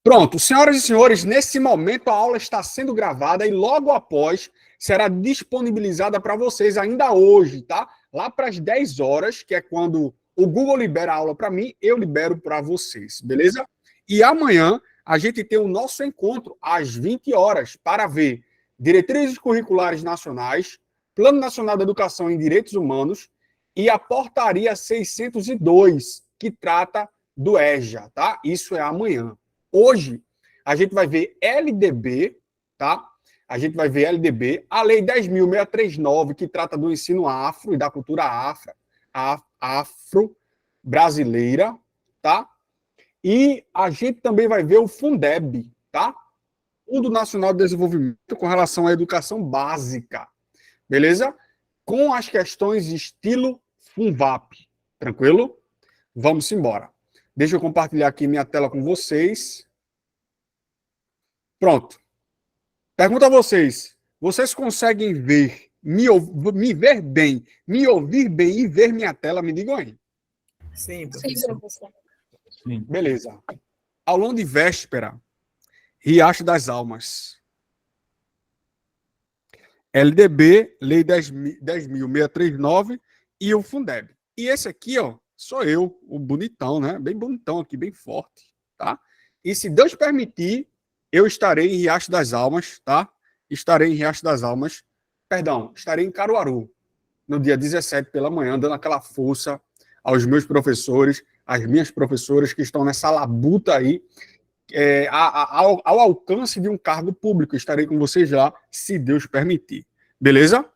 Pronto, senhoras e senhores, nesse momento a aula está sendo gravada e logo após será disponibilizada para vocês ainda hoje, tá? Lá para as 10 horas, que é quando o Google libera a aula para mim, eu libero para vocês, beleza? E amanhã a gente tem o nosso encontro às 20 horas para ver diretrizes curriculares nacionais, Plano Nacional de Educação em Direitos Humanos e a Portaria 602, que trata do EJA, tá? Isso é amanhã. Hoje, a gente vai ver LDB, tá? A gente vai ver LDB, a Lei 10.639, que trata do ensino afro e da cultura afro-brasileira, tá? E a gente também vai ver o Fundeb, tá? Fundo Nacional de Desenvolvimento com relação à educação básica, beleza? Com as questões estilo FUNVAP, tranquilo? Vamos embora. Deixa eu compartilhar aqui minha tela com vocês. Pronto. Pergunto a vocês. Vocês conseguem ver, me ver bem, me ouvir bem e ver minha tela? Me digam aí. Sim, professor. Sim. Beleza. Aulão de véspera, Riacho das Almas. LDB, Lei 10.639 e o Fundeb. E esse aqui, ó, sou eu, o bonitão, né? Bem bonitão aqui, bem forte, tá? E se Deus permitir, eu estarei em Riacho das Almas, tá? Estarei em Riacho das Almas, perdão, estarei em Caruaru, no dia 17 pela manhã, dando aquela força aos meus professores, às minhas professoras que estão nessa labuta aí, ao alcance de um cargo público. Estarei com vocês lá, se Deus permitir. Beleza?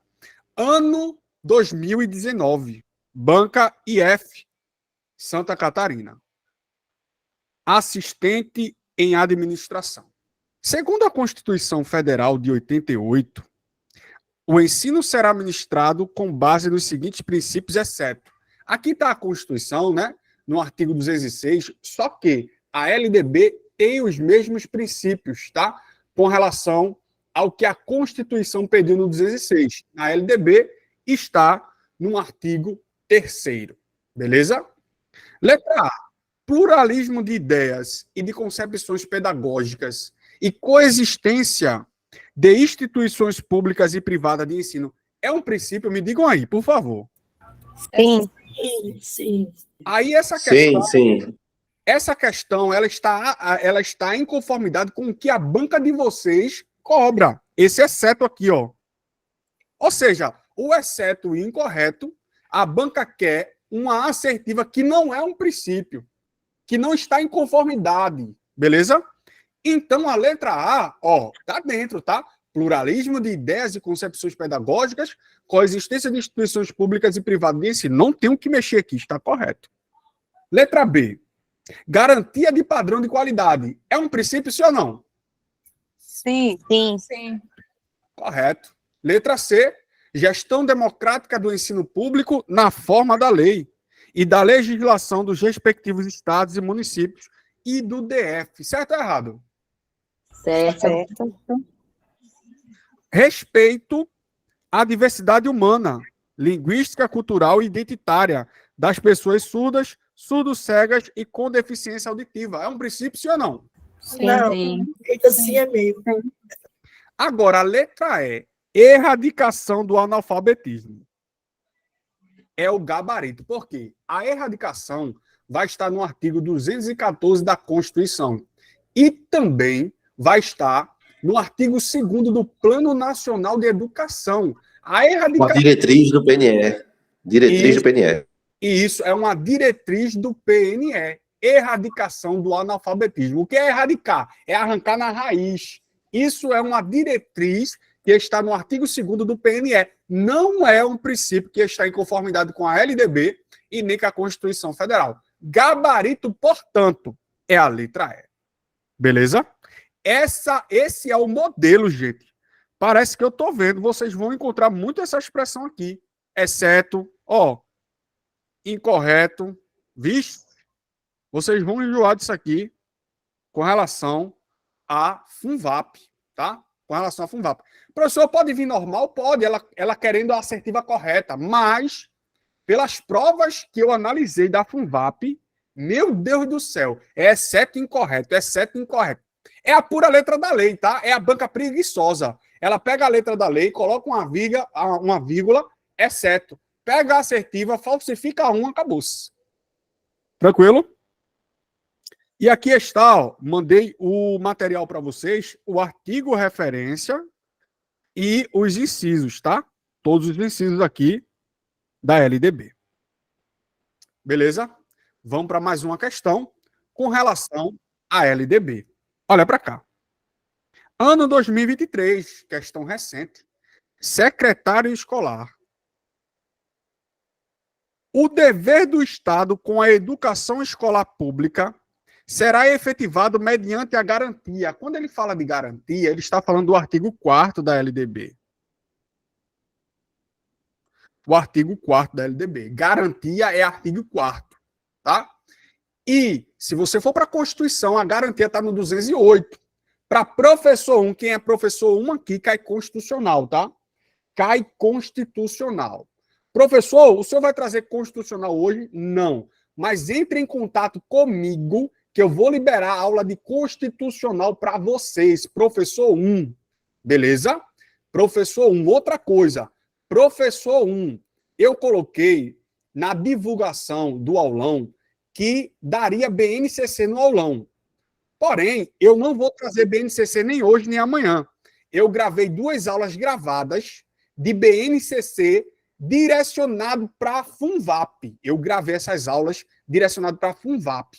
Ano 2019. Banca IF, Santa Catarina. Assistente em administração. Segundo a Constituição Federal de 88, o ensino será ministrado com base nos seguintes princípios, exceto. Aqui está a Constituição, né? No artigo 206, só que a LDB tem os mesmos princípios, tá? Com relação ao que a Constituição pediu no 206. A LDB está no artigo 3º. Beleza? Letra A. Pluralismo de ideias e de concepções pedagógicas e coexistência de instituições públicas e privadas de ensino. É um princípio? Me digam aí, por favor. Sim. Sim. Aí essa questão... Sim. Essa questão ela está em conformidade com o que a banca de vocês cobra. Esse exceto aqui, ó. Ou seja, o exceto e incorreto, a banca quer uma assertiva que não é um princípio, que não está em conformidade, beleza? Então a letra A, ó, tá dentro, tá? Pluralismo de ideias e concepções pedagógicas, coexistência de instituições públicas e privadas de ensino. Não tem o que mexer aqui, está correto. Letra B. Garantia de padrão de qualidade. É um princípio, sim ou não? Sim. Correto. Letra C. Gestão democrática do ensino público na forma da lei e da legislação dos respectivos estados e municípios e do DF. Certo ou errado? Certo. Respeito à diversidade humana, linguística, cultural e identitária das pessoas surdas, surdo-cegas e com deficiência auditiva. É um princípio, sim ou não? Não, assim é meio. Agora, a letra E. Erradicação do analfabetismo. É o gabarito. Por quê? A erradicação vai estar no artigo 214 da Constituição. E também vai estar no artigo 2º do Plano Nacional de Educação. A erradicação... Uma diretriz do PNE. Diretriz do PNE. E isso é uma diretriz do PNE. Erradicação do analfabetismo. O que é erradicar? É arrancar na raiz. Isso é uma diretriz que está no artigo 2º do PNE. Não é um princípio que está em conformidade com a LDB e nem com a Constituição Federal. Gabarito, portanto, é a letra E. Beleza? Esse é o modelo, gente. Parece que eu estou vendo. Vocês vão encontrar muito essa expressão aqui. Exceto, ó, incorreto, visto? Vocês vão enjoar disso aqui com relação a FUNVAP, tá? Com relação a FUNVAP. Professor, pode vir normal? Pode, ela querendo a assertiva correta, mas pelas provas que eu analisei da FUNVAP, Meu Deus do céu. É exceto incorreto, exceto incorreto. É a pura letra da lei, tá? É a banca preguiçosa. Ela pega a letra da lei, coloca uma vírgula, exceto. Pega a assertiva, falsifica um, acabou-se. Tranquilo? E aqui está, ó, mandei o material para vocês, o artigo referência e os incisos, tá? Todos os incisos aqui da LDB. Beleza? Vamos para mais uma questão com relação à LDB. Olha para cá. Ano 2023, questão recente. Secretário escolar. O dever do Estado com a educação escolar pública será efetivado mediante a garantia. Quando ele fala de garantia, ele está falando do artigo 4º da LDB. O artigo 4º da LDB. Garantia é artigo 4º, tá? E, se você for para a Constituição, a garantia está no 208. Para professor 1, quem é professor 1 aqui, cai constitucional, tá? Cai constitucional. Professor, o senhor vai trazer constitucional hoje? Não. Mas entre em contato comigo, que eu vou liberar a aula de constitucional para vocês. Professor 1. Beleza? Professor 1. Outra coisa. Professor 1. Eu coloquei na divulgação do aulão que daria BNCC no aulão. Porém, eu não vou trazer BNCC nem hoje, nem amanhã. Eu gravei 2 aulas gravadas de BNCC direcionado para a FUNVAP. Eu gravei essas aulas direcionado para a FUNVAP.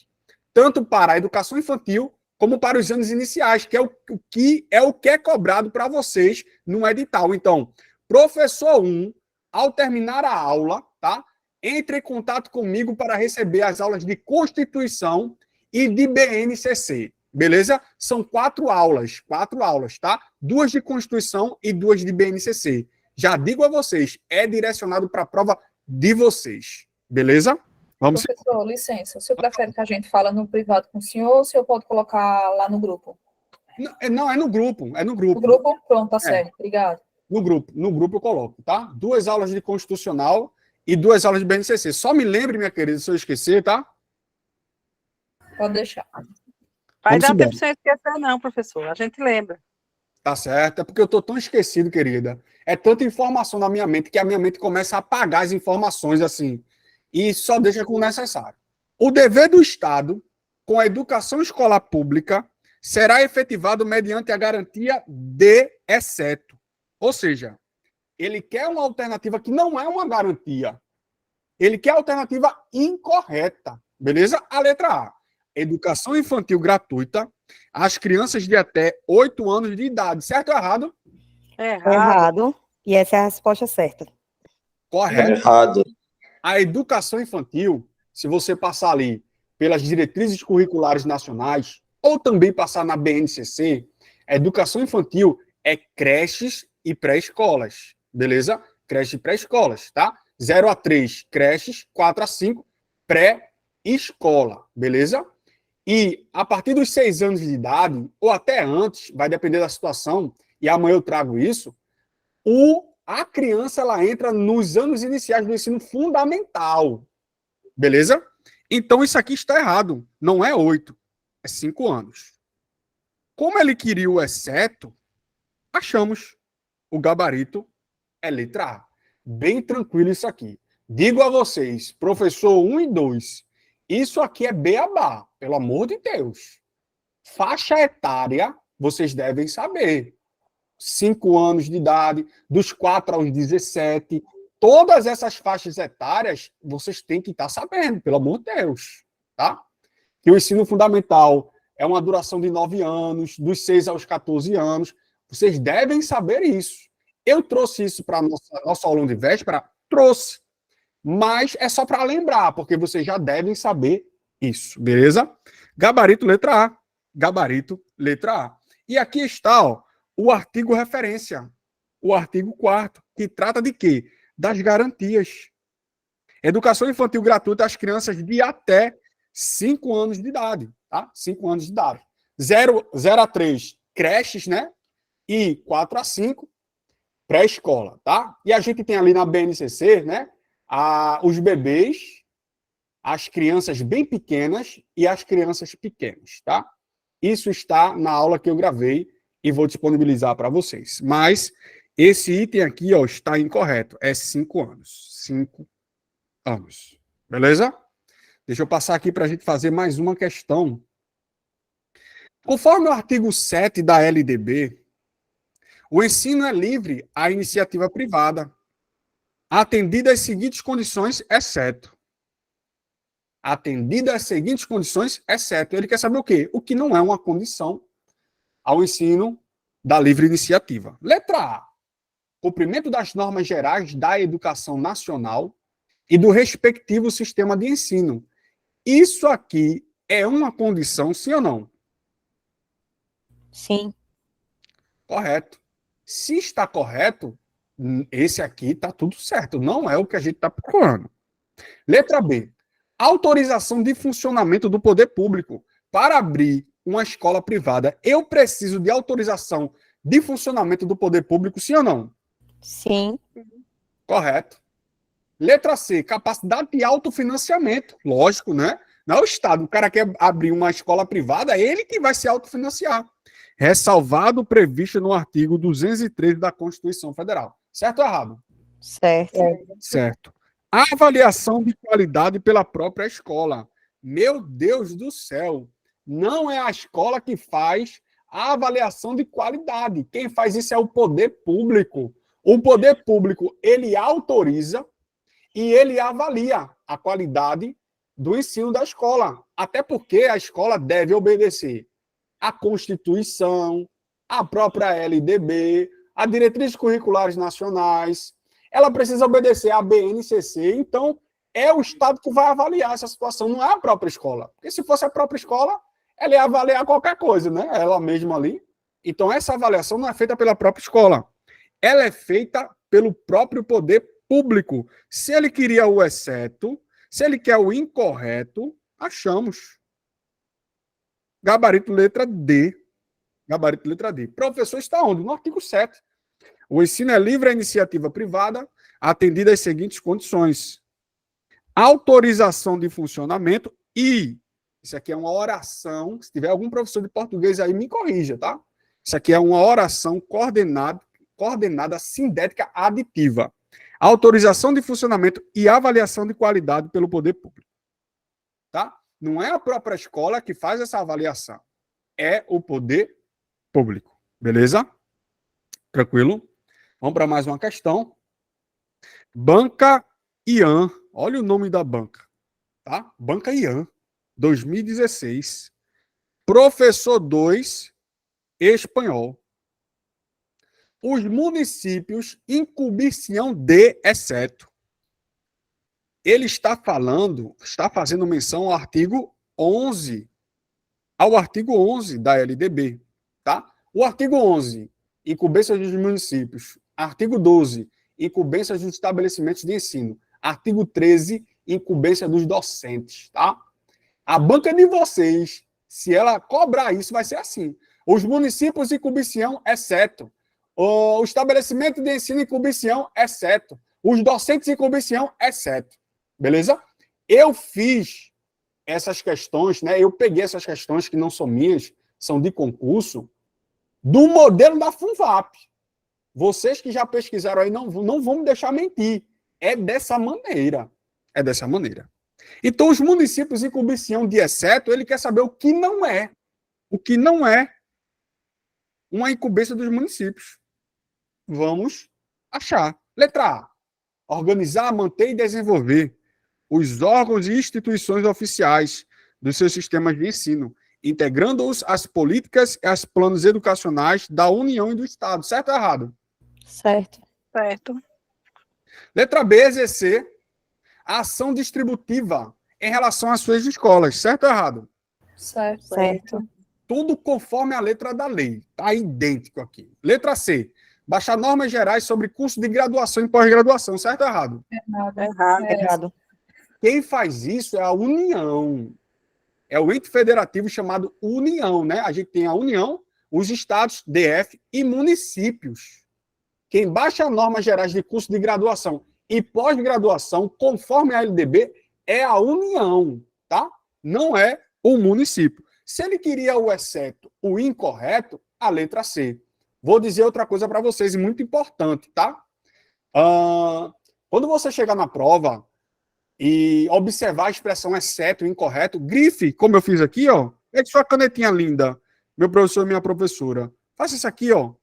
Tanto para a educação infantil, como para os anos iniciais, que é o que é cobrado para vocês no edital. Então, professor 1, ao terminar a aula, tá? Entre em contato comigo para receber as aulas de Constituição e de BNCC, beleza? São 4 aulas, tá? 2 de Constituição e 2 de BNCC. Já digo a vocês, é direcionado para a prova de vocês, beleza? Vamos. Professor, licença, o senhor prefere que a gente fale no privado com o senhor ou o senhor pode colocar lá no grupo? Não, é no grupo, No grupo? Pronto, tá certo, obrigado. No grupo eu coloco, tá? 2 aulas de Constitucional e 2 aulas de BNCC. Só me lembre, minha querida, se eu esquecer, tá? Pode deixar. Vai dar embora. tempo sem esquecer, não, professor. A gente lembra. Tá certo, é porque eu tô tão esquecido, querida. É tanta informação na minha mente que a minha mente começa a apagar as informações assim. E só deixa com o necessário. O dever do Estado com a educação escolar pública será efetivado mediante a garantia de exceto. Ou seja, ele quer uma alternativa que não é uma garantia. Ele quer a alternativa incorreta. Beleza? A letra A. Educação infantil gratuita às crianças de até 8 anos de idade. Certo ou errado? Errado. E essa é a resposta certa. Correto. Errado. A educação infantil, se você passar ali pelas diretrizes curriculares nacionais, ou também passar na BNCC, a educação infantil é creches e pré-escolas. Beleza? Creches e pré-escolas, tá? 0 a 3, creches, 4 a 5, pré-escola. Beleza? E a partir dos 6 anos de idade, ou até antes, vai depender da situação, e amanhã eu trago isso, a criança ela entra nos anos iniciais do ensino fundamental. Beleza? Então isso aqui está errado. Não é 8, é 5 anos. Como ele queria o exceto, achamos. O gabarito é letra A. Bem tranquilo isso aqui. Digo a vocês, professor 1 e 2, isso aqui é beabá, pelo amor de Deus. Faixa etária, vocês devem saber. 5 anos de idade, dos 4 aos 17. Todas essas faixas etárias, vocês têm que estar sabendo, pelo amor de Deus. Tá? Que o ensino fundamental é uma duração de 9 anos, dos 6 aos 14 anos. Vocês devem saber isso. Eu trouxe isso para nosso aulão de véspera? Trouxe. Mas é só para lembrar, porque vocês já devem saber isso, beleza? Gabarito, letra A. Gabarito, letra A. E aqui está, ó, o artigo referência. O artigo 4º, que trata de quê? Das garantias. Educação infantil gratuita às crianças de até 5 anos de idade, tá? 5 anos de idade. 0 a 3, creches, né? E 4 a 5, pré-escola, tá? E a gente tem ali na BNCC, né? Os bebês as crianças bem pequenas e as crianças pequenas, tá? Isso está na aula que eu gravei e vou disponibilizar para vocês. Mas esse item aqui, ó, está incorreto. É 5 anos. 5 anos. Beleza? Deixa eu passar aqui para a gente fazer mais uma questão. Conforme o artigo 7 da LDB, o ensino é livre à iniciativa privada, atendidas as seguintes condições, exceto. Atendidas as seguintes condições, exceto. Ele quer saber o quê? O que não é uma condição ao ensino da livre iniciativa. Letra A. Cumprimento das normas gerais da educação nacional e do respectivo sistema de ensino. Isso aqui é uma condição, sim ou não? Sim. Correto. Se está correto, esse aqui está tudo certo. Não é o que a gente está procurando. Letra B. Autorização de funcionamento do poder público. Para abrir uma escola privada, eu preciso de autorização de funcionamento do poder público, sim ou não? Sim. Correto. Letra C. Capacidade de autofinanciamento. Lógico, né? Não é o Estado. O cara quer abrir uma escola privada, é ele que vai se autofinanciar. Ressalvado o previsto no artigo 213 da Constituição Federal. Certo ou errado? Certo. Certo. A avaliação de qualidade pela própria escola. Meu Deus do céu. Não é a escola que faz a avaliação de qualidade. Quem faz isso é o poder público. O poder público, ele autoriza e ele avalia a qualidade do ensino da escola. Até porque a escola deve obedecer à Constituição, à própria LDB, a diretrizes curriculares nacionais. Ela precisa obedecer à BNCC. Então, é o Estado que vai avaliar essa situação, não é a própria escola. Porque se fosse a própria escola, ela ia avaliar qualquer coisa, né? Ela mesma ali. Então, essa avaliação não é feita pela própria escola. Ela é feita pelo próprio poder público. Se ele queria o exceto, se ele quer o incorreto, achamos. Gabarito letra D. Gabarito letra D. Professor está onde? No artigo 7. O ensino é livre à iniciativa privada, atendida às seguintes condições. Autorização de funcionamento e... Isso aqui é uma oração. Se tiver algum professor de português aí, me corrija, tá? Isso aqui é uma oração coordenada sindética aditiva. Autorização de funcionamento e avaliação de qualidade pelo poder público. Tá? Não é a própria escola que faz essa avaliação. É o poder público. Beleza? Tranquilo? Vamos para mais uma questão. Banca Ian. Olha o nome da banca. Tá? Banca Ian. 2016. Professor 2, espanhol. Os municípios incumbir-se-ão de, exceto. Ele está fazendo menção ao artigo 11. Ao artigo 11 da LDB. Tá? O artigo 11, incumbência dos municípios. Artigo 12, incumbência dos estabelecimentos de ensino. Artigo 13, incumbência dos docentes. Tá? A banca de vocês, se ela cobrar isso, vai ser assim. Os municípios incumbir-se-ão, exceto. O estabelecimento de ensino incumbir-se-ão, exceto. Os docentes incumbir-se-ão, exceto. Beleza? Eu fiz essas questões, né? Eu peguei essas questões que não são minhas, são de concurso, do modelo da FUNVAP. Vocês que já pesquisaram aí não vão me deixar mentir. É dessa maneira. É dessa maneira. Então, os municípios incumbir-se-ão de exceto, ele quer saber o que não é. O que não é uma incumbência dos municípios. Vamos achar. Letra A. Organizar, manter e desenvolver os órgãos e instituições oficiais dos seus sistemas de ensino, integrando-os às políticas e aos planos educacionais da União e do Estado. Certo ou errado? Certo. Certo. Letra B. Exercer a ação distributiva em relação às suas escolas. Certo ou errado? Certo. Certo. Tudo conforme a letra da lei. Está idêntico aqui. Letra C. Baixar normas gerais sobre curso de graduação e pós-graduação. Certo ou errado? Errado. Errado. Quem faz isso é a União. É o ente federativo chamado União, né? A gente tem a União, os estados, DF e municípios. Quem baixa normas gerais de curso de graduação e pós-graduação, conforme a LDB, é a União, tá? Não é o município. Se ele queria o exceto, o incorreto, a letra C. Vou dizer outra coisa para vocês, muito importante, tá? Quando você chegar na prova e observar a expressão exceto, incorreto, grife, como eu fiz aqui, ó. Pegue sua canetinha linda, meu professor e minha professora. Faça isso aqui, ó.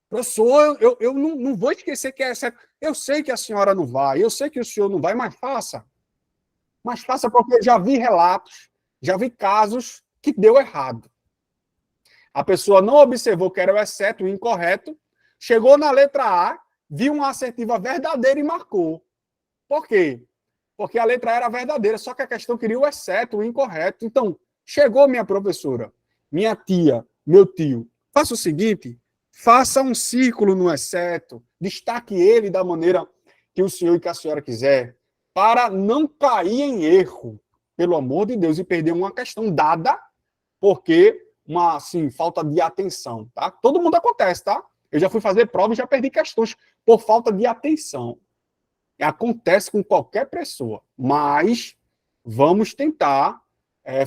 Professor, eu não vou esquecer que é exceto. Eu sei que a senhora não vai, eu sei que o senhor não vai, mas faça. Mas faça porque eu já vi relatos, já vi casos que deu errado. A pessoa não observou que era o exceto, o incorreto, chegou na letra A, viu uma assertiva verdadeira e marcou. Por quê? Porque a letra A era verdadeira, só que a questão queria o exceto, o incorreto. Então, chegou minha professora, minha tia, meu tio. Faça o seguinte, faça um círculo no exceto, destaque ele da maneira que o senhor e que a senhora quiser, para não cair em erro, pelo amor de Deus, e perder uma questão dada, porque uma, assim, falta de atenção, tá? Todo mundo acontece, tá? Eu já fui fazer prova e já perdi questões por falta de atenção. Acontece com qualquer pessoa, mas vamos tentar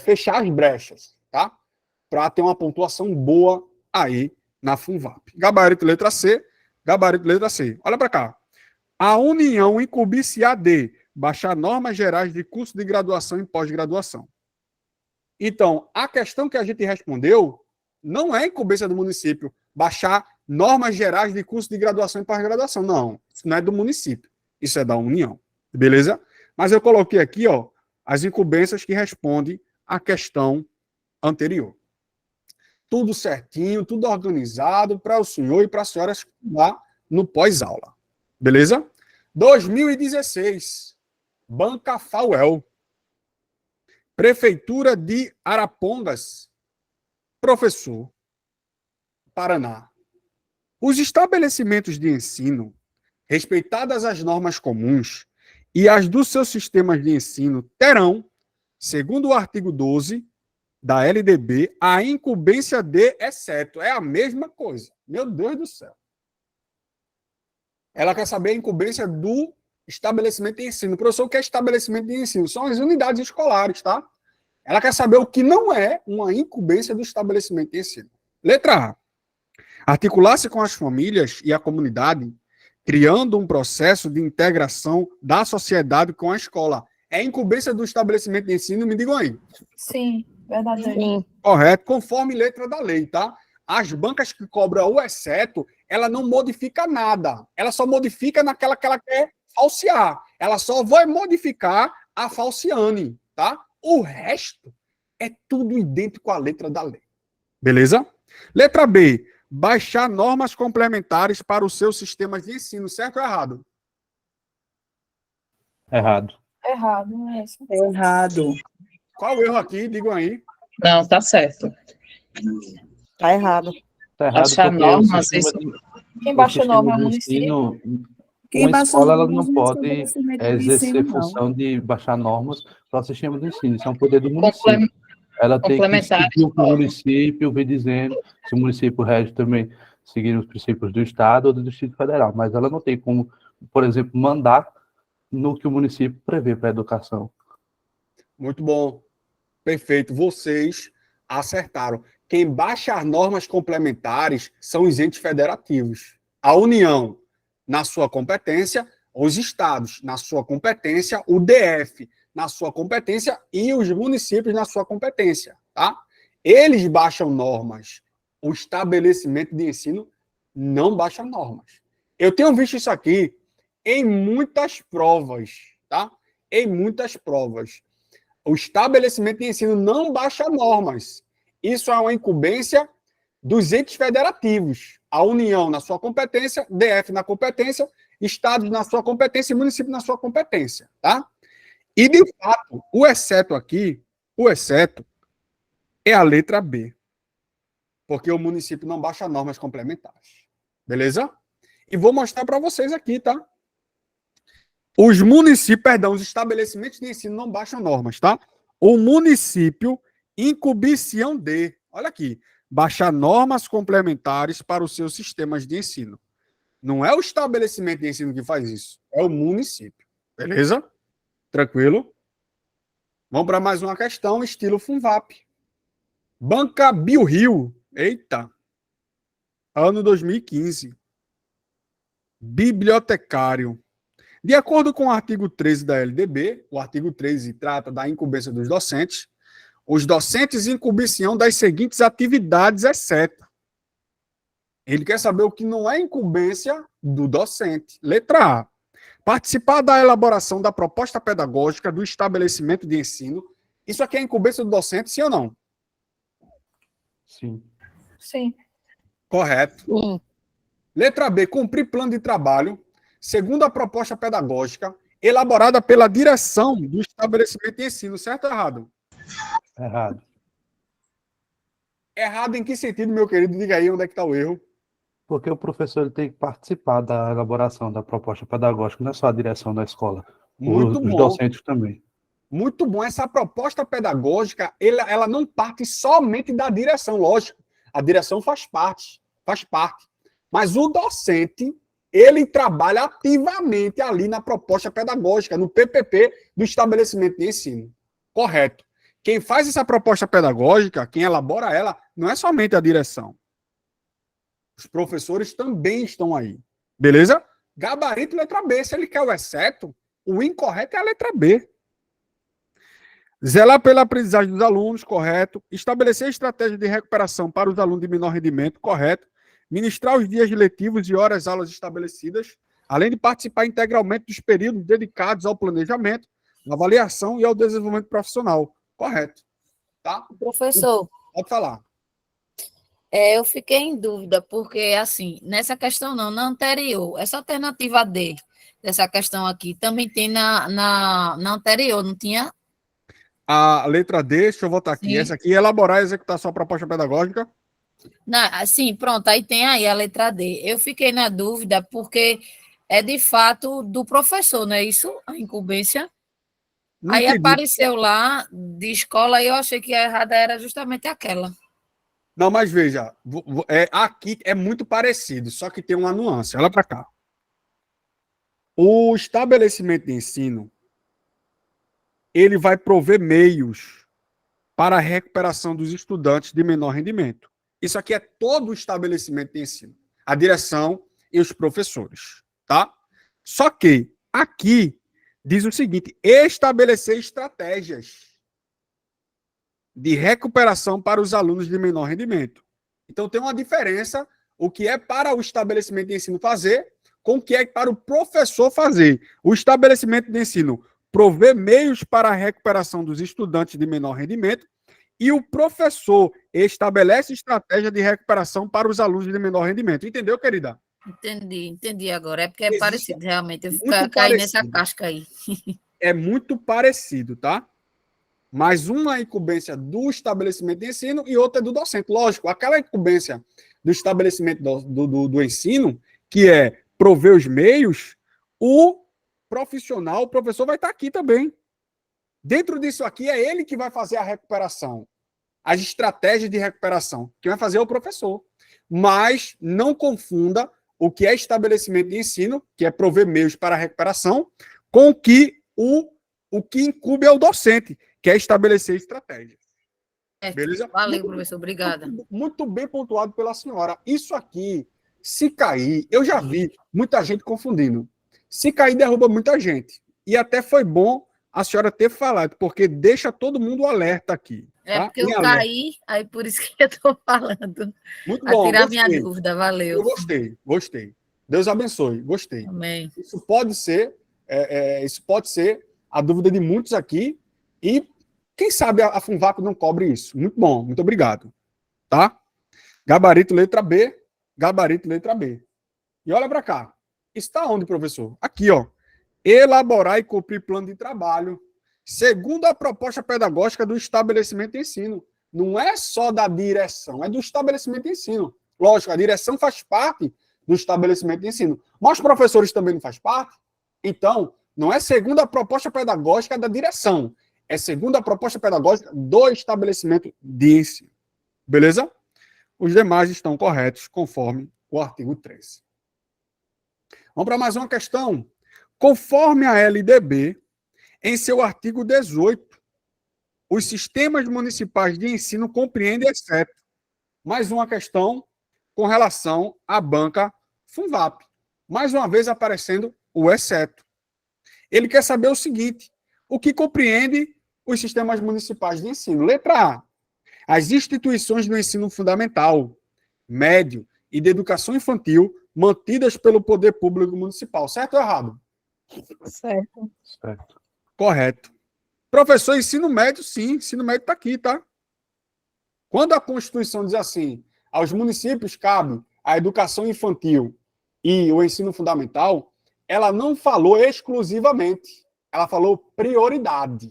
fechar as brechas, tá? Para ter uma pontuação boa aí na FUNVAP. Gabarito letra C, gabarito letra C. Olha para cá. A União incumbisse a de baixar normas gerais de curso de graduação e pós-graduação. Então, a questão que a gente respondeu não é incumbência do município baixar normas gerais de curso de graduação e pós-graduação. Não, isso não é do município. Isso é da União. Beleza? Mas eu coloquei aqui, ó, as incumbências que respondem à questão anterior. Tudo certinho, tudo organizado para o senhor e para a senhora estudar no pós-aula. Beleza? 2016. Banca FAUEL. Prefeitura de Arapongas. Professor. Paraná. Os estabelecimentos de ensino, respeitadas as normas comuns e as dos seus sistemas de ensino, terão, segundo o artigo 12 da LDB, a incumbência de exceto. É a mesma coisa. Meu Deus do céu. Ela quer saber a incumbência do estabelecimento de ensino. O professor quer estabelecimento de ensino. São as unidades escolares, tá? Ela quer saber o que não é uma incumbência do estabelecimento de ensino. Letra A. Articular-se com as famílias e a comunidade, criando um processo de integração da sociedade com a escola. É incumbência do estabelecimento de ensino? Me digam aí. Sim, verdade. Sim. Correto, conforme letra da lei, tá? As bancas que cobram o exceto, ela não modifica nada. Ela só modifica naquela que ela quer falsear. Ela só vai modificar a falciane, tá? O resto é tudo idêntico à letra da lei. Beleza? Letra B. Baixar normas complementares para os seus sistemas de ensino. Certo ou errado? Errado. Errado, não é isso? Errado. Qual o erro aqui? Digam aí. Não, tá certo. Tá errado. Tá errado Baixar porque o normas, sistema isso. Quem baixa sistema norma é o de município. ensino, Quem uma baixa escola ela normas não não é pode estabelecimento de exercer ensino, não. função de baixar normas para o sistema de ensino. Isso é um poder do município. Comple- Ela tem que complementar seguir o que o município vem dizendo, se o município rege também seguir os princípios do Estado ou do Distrito Federal, mas ela não tem como, por exemplo, mandar no que o município prevê para a educação. Muito bom. Perfeito. Vocês acertaram. Quem baixa as normas complementares são os entes federativos. A União, na sua competência, os estados, na sua competência, o DF, na sua competência, e os municípios, na sua competência. Tá? Eles baixam normas. O estabelecimento de ensino não baixa normas. Eu tenho visto isso aqui em muitas provas. Tá? Em muitas provas. O estabelecimento de ensino não baixa normas. Isso é uma incumbência dos entes federativos. A União na sua competência, DF na competência, estados na sua competência e município na sua competência. Tá? E, de fato, o exceto aqui, o exceto é a letra B. Porque o município não baixa normas complementares. Beleza? E vou mostrar para vocês aqui, tá? Os municípios, perdão, os estabelecimentos de ensino não baixam normas, tá? O município incumbiciam de, olha aqui, baixar normas complementares para os seus sistemas de ensino. Não é o estabelecimento de ensino que faz isso, é o município. Beleza? Tranquilo? Vamos para mais uma questão, estilo FUNVAP. Banca BioRio. Eita. Ano 2015. Bibliotecário. De acordo com o artigo 13 da LDB, o artigo 13 trata da incumbência dos docentes, os docentes incumbênciam das seguintes atividades, exceto. Ele quer saber o que não é incumbência do docente. Letra A. Participar da elaboração da proposta pedagógica do estabelecimento de ensino. Isso aqui é incumbência do docente, sim ou não? Sim. Sim. Correto. Sim. Letra B. Cumprir plano de trabalho, segundo a proposta pedagógica, elaborada pela direção do estabelecimento de ensino. Certo ou errado? Errado. Errado em que sentido, meu querido? Diga aí onde é que está o erro. Porque o professor ele tem que participar da elaboração da proposta pedagógica, não é só a direção da escola. Muito Os bom. docentes também. Muito bom. Essa proposta pedagógica, ela não parte somente da direção, lógico. A direção faz parte. Mas o docente, ele trabalha ativamente ali na proposta pedagógica, no PPP do estabelecimento de ensino. Correto. Quem faz essa proposta pedagógica, quem elabora ela, não é somente a direção. Os professores também estão aí. Beleza? Gabarito letra B. Se ele quer o exceto, o incorreto é a letra B. Zelar pela aprendizagem dos alunos, correto. Estabelecer estratégia de recuperação para os alunos de menor rendimento, correto. Ministrar os dias letivos e horas aulas estabelecidas, além de participar integralmente dos períodos dedicados ao planejamento, à avaliação e ao desenvolvimento profissional. Correto. Tá? Professor, Pode falar. eu fiquei em dúvida, porque, assim, nessa questão não, na anterior, essa alternativa D, dessa questão aqui, também tem na anterior, não tinha? A letra D, deixa eu voltar aqui. Sim. Essa aqui é elaborar e executar sua proposta pedagógica. Não, assim, pronto, aí tem aí a letra D. Eu fiquei na dúvida, porque é de fato do professor, não é isso? A incumbência. Não Aí entendi. apareceu lá de escola e eu achei que a errada era justamente aquela. Não, mas veja, aqui é muito parecido, só que tem uma nuance. Olha para cá. O estabelecimento de ensino, ele vai prover meios para a recuperação dos estudantes de menor rendimento. Isso aqui é todo o estabelecimento de ensino. A direção e os professores, tá? Só que aqui diz o seguinte: estabelecer estratégias de recuperação para os alunos de menor rendimento. Então tem uma diferença o que é para o estabelecimento de ensino fazer com o que é para o professor fazer. O estabelecimento de ensino prover meios para a recuperação dos estudantes de menor rendimento e o professor estabelece estratégia de recuperação para os alunos de menor rendimento. Entendeu, querida? Entendi agora. É porque é Existe parecido, realmente. Eu muito caí nessa parecido. casca aí. É muito parecido, tá? Mas uma é incumbência do estabelecimento de ensino e outra é do docente. Lógico, aquela incumbência do estabelecimento do ensino, que é prover os meios, o profissional, o professor vai estar aqui também. Dentro disso aqui, é ele que vai fazer a recuperação. As estratégias de recuperação. Quem vai fazer é o professor. Mas não confunda o que é estabelecimento de ensino, que é prover meios para a recuperação, com que o que incumbe é o docente, que é estabelecer estratégias. Beleza? Valeu, professor. Obrigada. Muito bem pontuado pela senhora. Isso aqui, se cair, eu já vi muita gente confundindo. Se cair, derruba muita gente. E até foi bom a senhora ter falado, porque deixa todo mundo alerta aqui. É tá? porque eu caí, aí por isso que eu estou falando. Muito Para bom. tirar Gostei. minha dúvida. Valeu. Eu gostei. Deus abençoe. Gostei. Amém. Isso pode ser a dúvida de muitos aqui e quem sabe a FUNVAP não cobre isso. Muito bom, muito obrigado. Tá? Gabarito letra B. E olha para cá. Está onde, professor? Aqui, ó. Elaborar e cumprir plano de trabalho, segundo a proposta pedagógica do estabelecimento de ensino. Não é só da direção, é do estabelecimento de ensino. Lógico, a direção faz parte do estabelecimento de ensino, mas os professores também não fazem parte. Então, não é segundo a proposta pedagógica da direção, é segundo a proposta pedagógica do estabelecimento de ensino. Beleza? Os demais estão corretos, conforme o artigo 13. Vamos para mais uma questão. Conforme a LDB, em seu artigo 18. Os sistemas municipais de ensino compreendem, exceto. Mais uma questão com relação à banca FUNVAP. Mais uma vez aparecendo o exceto. Ele quer saber o seguinte: o que compreende os sistemas municipais de ensino? Letra A. As instituições do ensino fundamental, médio e de educação infantil mantidas pelo poder público municipal. Certo ou errado? Certo. Certo. Correto. Professor, ensino médio, sim. Ensino médio está aqui, tá? Quando a Constituição diz assim, aos municípios cabe a educação infantil e o ensino fundamental, ela não falou exclusivamente. Ela falou prioridade.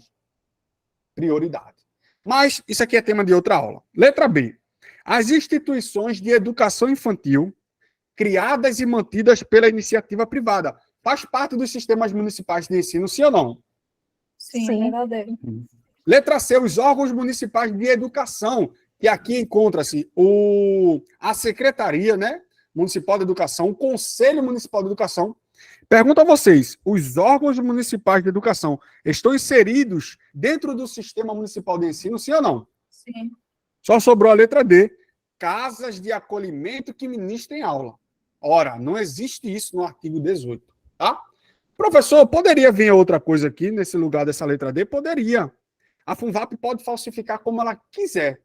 Prioridade. Mas isso aqui é tema de outra aula. Letra B. As instituições de educação infantil criadas e mantidas pela iniciativa privada. Faz parte dos sistemas municipais de ensino, sim ou não? Sim, Sim. verdadeiro. Letra C, os órgãos municipais de educação, que aqui encontra-se a Secretaria, né, Municipal de Educação, o Conselho Municipal de Educação. Pergunto a vocês, os órgãos municipais de educação estão inseridos dentro do sistema municipal de ensino, sim ou não? Sim. Só sobrou a letra D, casas de acolhimento que ministrem aula. Ora, não existe isso no artigo 18, tá? Professor, poderia vir outra coisa aqui nesse lugar dessa letra D? Poderia. A FUNVAP pode falsificar como ela quiser,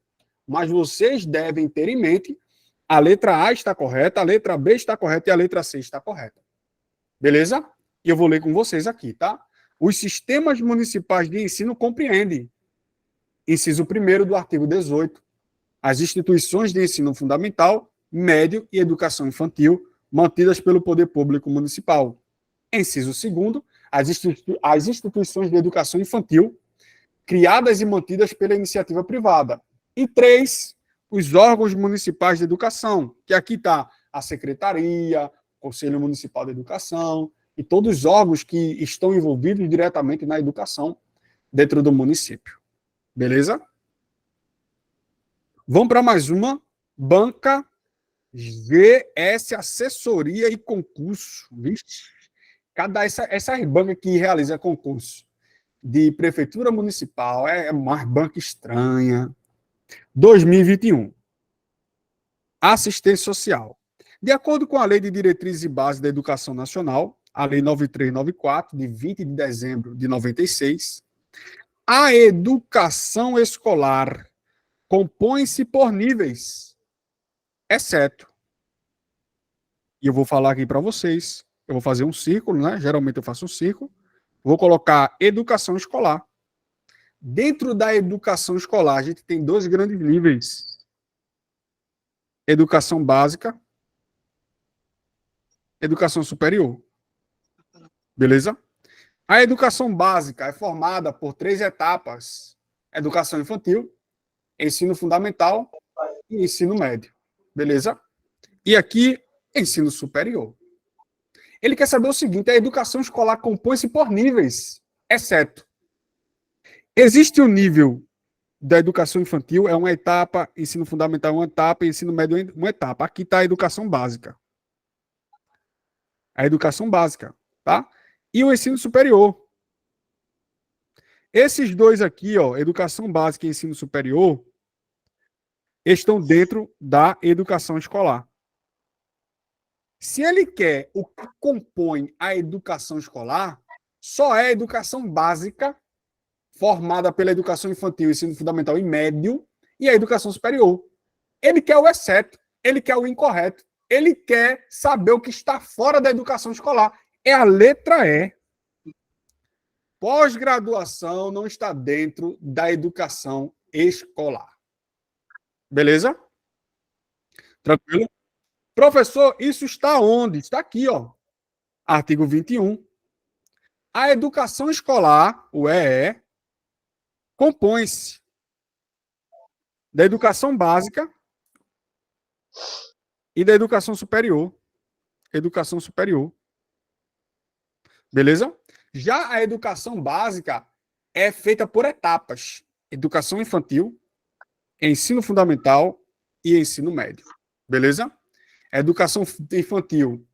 mas vocês devem ter em mente a letra A está correta, a letra B está correta e a letra C está correta. Beleza? E eu vou ler com vocês aqui, tá? Os sistemas municipais de ensino compreendem, inciso 1º do artigo 18, as instituições de ensino fundamental, médio e educação infantil mantidas pelo poder público municipal. Inciso 2º, as instituições de educação infantil criadas e mantidas pela iniciativa privada. E 3, os órgãos municipais de educação, que aqui está a Secretaria, Conselho Municipal de Educação e todos os órgãos que estão envolvidos diretamente na educação dentro do município. Beleza? Vamos para mais uma. Banca GS Assessoria e Concurso. Vixe. Essas bancas que realizam concurso de prefeitura municipal é uma banca estranha. 2021. Assistência social. De acordo com a Lei de Diretrizes e Bases da Educação Nacional, a Lei 9394, de 20 de dezembro de 96, a educação escolar compõe-se por níveis, exceto. E eu vou falar aqui para vocês. Eu vou fazer um círculo, né? Geralmente eu faço um círculo. Vou colocar educação escolar. Dentro da educação escolar, a gente tem 2 grandes níveis. Educação básica, educação superior. Beleza? A educação básica é formada por 3 etapas. Educação infantil, ensino fundamental e ensino médio. Beleza? E aqui, ensino superior. Ele quer saber o seguinte: a educação escolar compõe-se por níveis, exceto. Existe o nível da educação infantil, é uma etapa, ensino fundamental é uma etapa, ensino médio é uma etapa. Aqui está a educação básica. A educação básica, tá? E o ensino superior. Esses 2 aqui, ó, educação básica e ensino superior, estão dentro da educação escolar. Se ele quer o que compõe a educação escolar, só é a educação básica, formada pela educação infantil, ensino fundamental e médio, e a educação superior. Ele quer o exceto, ele quer o incorreto, ele quer saber o que está fora da educação escolar. É a letra E. Pós-graduação não está dentro da educação escolar. Beleza? Tranquilo? Professor, isso está onde? Está aqui, ó. Artigo 21. A educação escolar, o EE, compõe-se da educação básica e da educação superior. Educação superior. Beleza? Já a educação básica é feita por etapas. Educação infantil, ensino fundamental e ensino médio. Beleza? A educação infantil,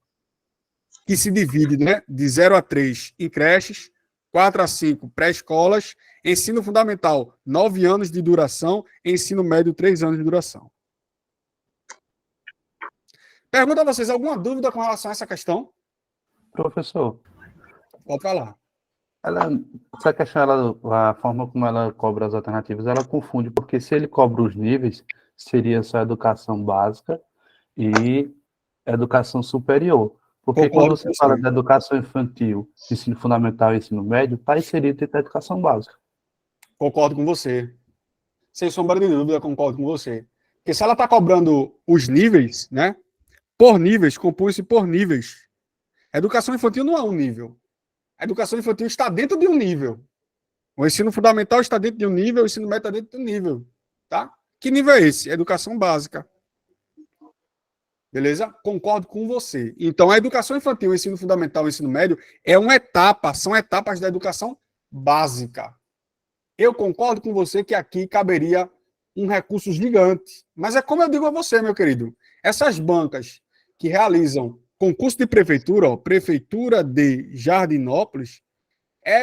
que se divide, né, de 0 a 3 em creches, 4 a 5, pré-escolas. Ensino fundamental, 9 anos de duração. Ensino médio, 3 anos de duração. Pergunto a vocês, alguma dúvida com relação a essa questão? Professor, Pode falar. essa questão, a forma como ela cobra as alternativas, ela confunde, porque se ele cobra os níveis, seria só educação básica e educação superior. Porque Concordo quando você com você. fala da educação infantil, ensino fundamental e ensino médio, está inserido dentro da educação básica. Concordo com você. Sem sombra de dúvida, concordo com você. Porque se ela está cobrando os níveis, né? Por níveis, compõe-se por níveis. A educação infantil não é um nível. A educação infantil está dentro de um nível. O ensino fundamental está dentro de um nível, o ensino médio está dentro de um nível. Tá? Que nível é esse? Educação básica. Beleza? Concordo com você. Então, a educação infantil, o ensino fundamental e o ensino médio é uma etapa, são etapas da educação básica. Eu concordo com você que aqui caberia um recurso gigante. Mas é como eu digo a você, meu querido. Essas bancas que realizam concurso de prefeitura, ó, Prefeitura de Jardinópolis,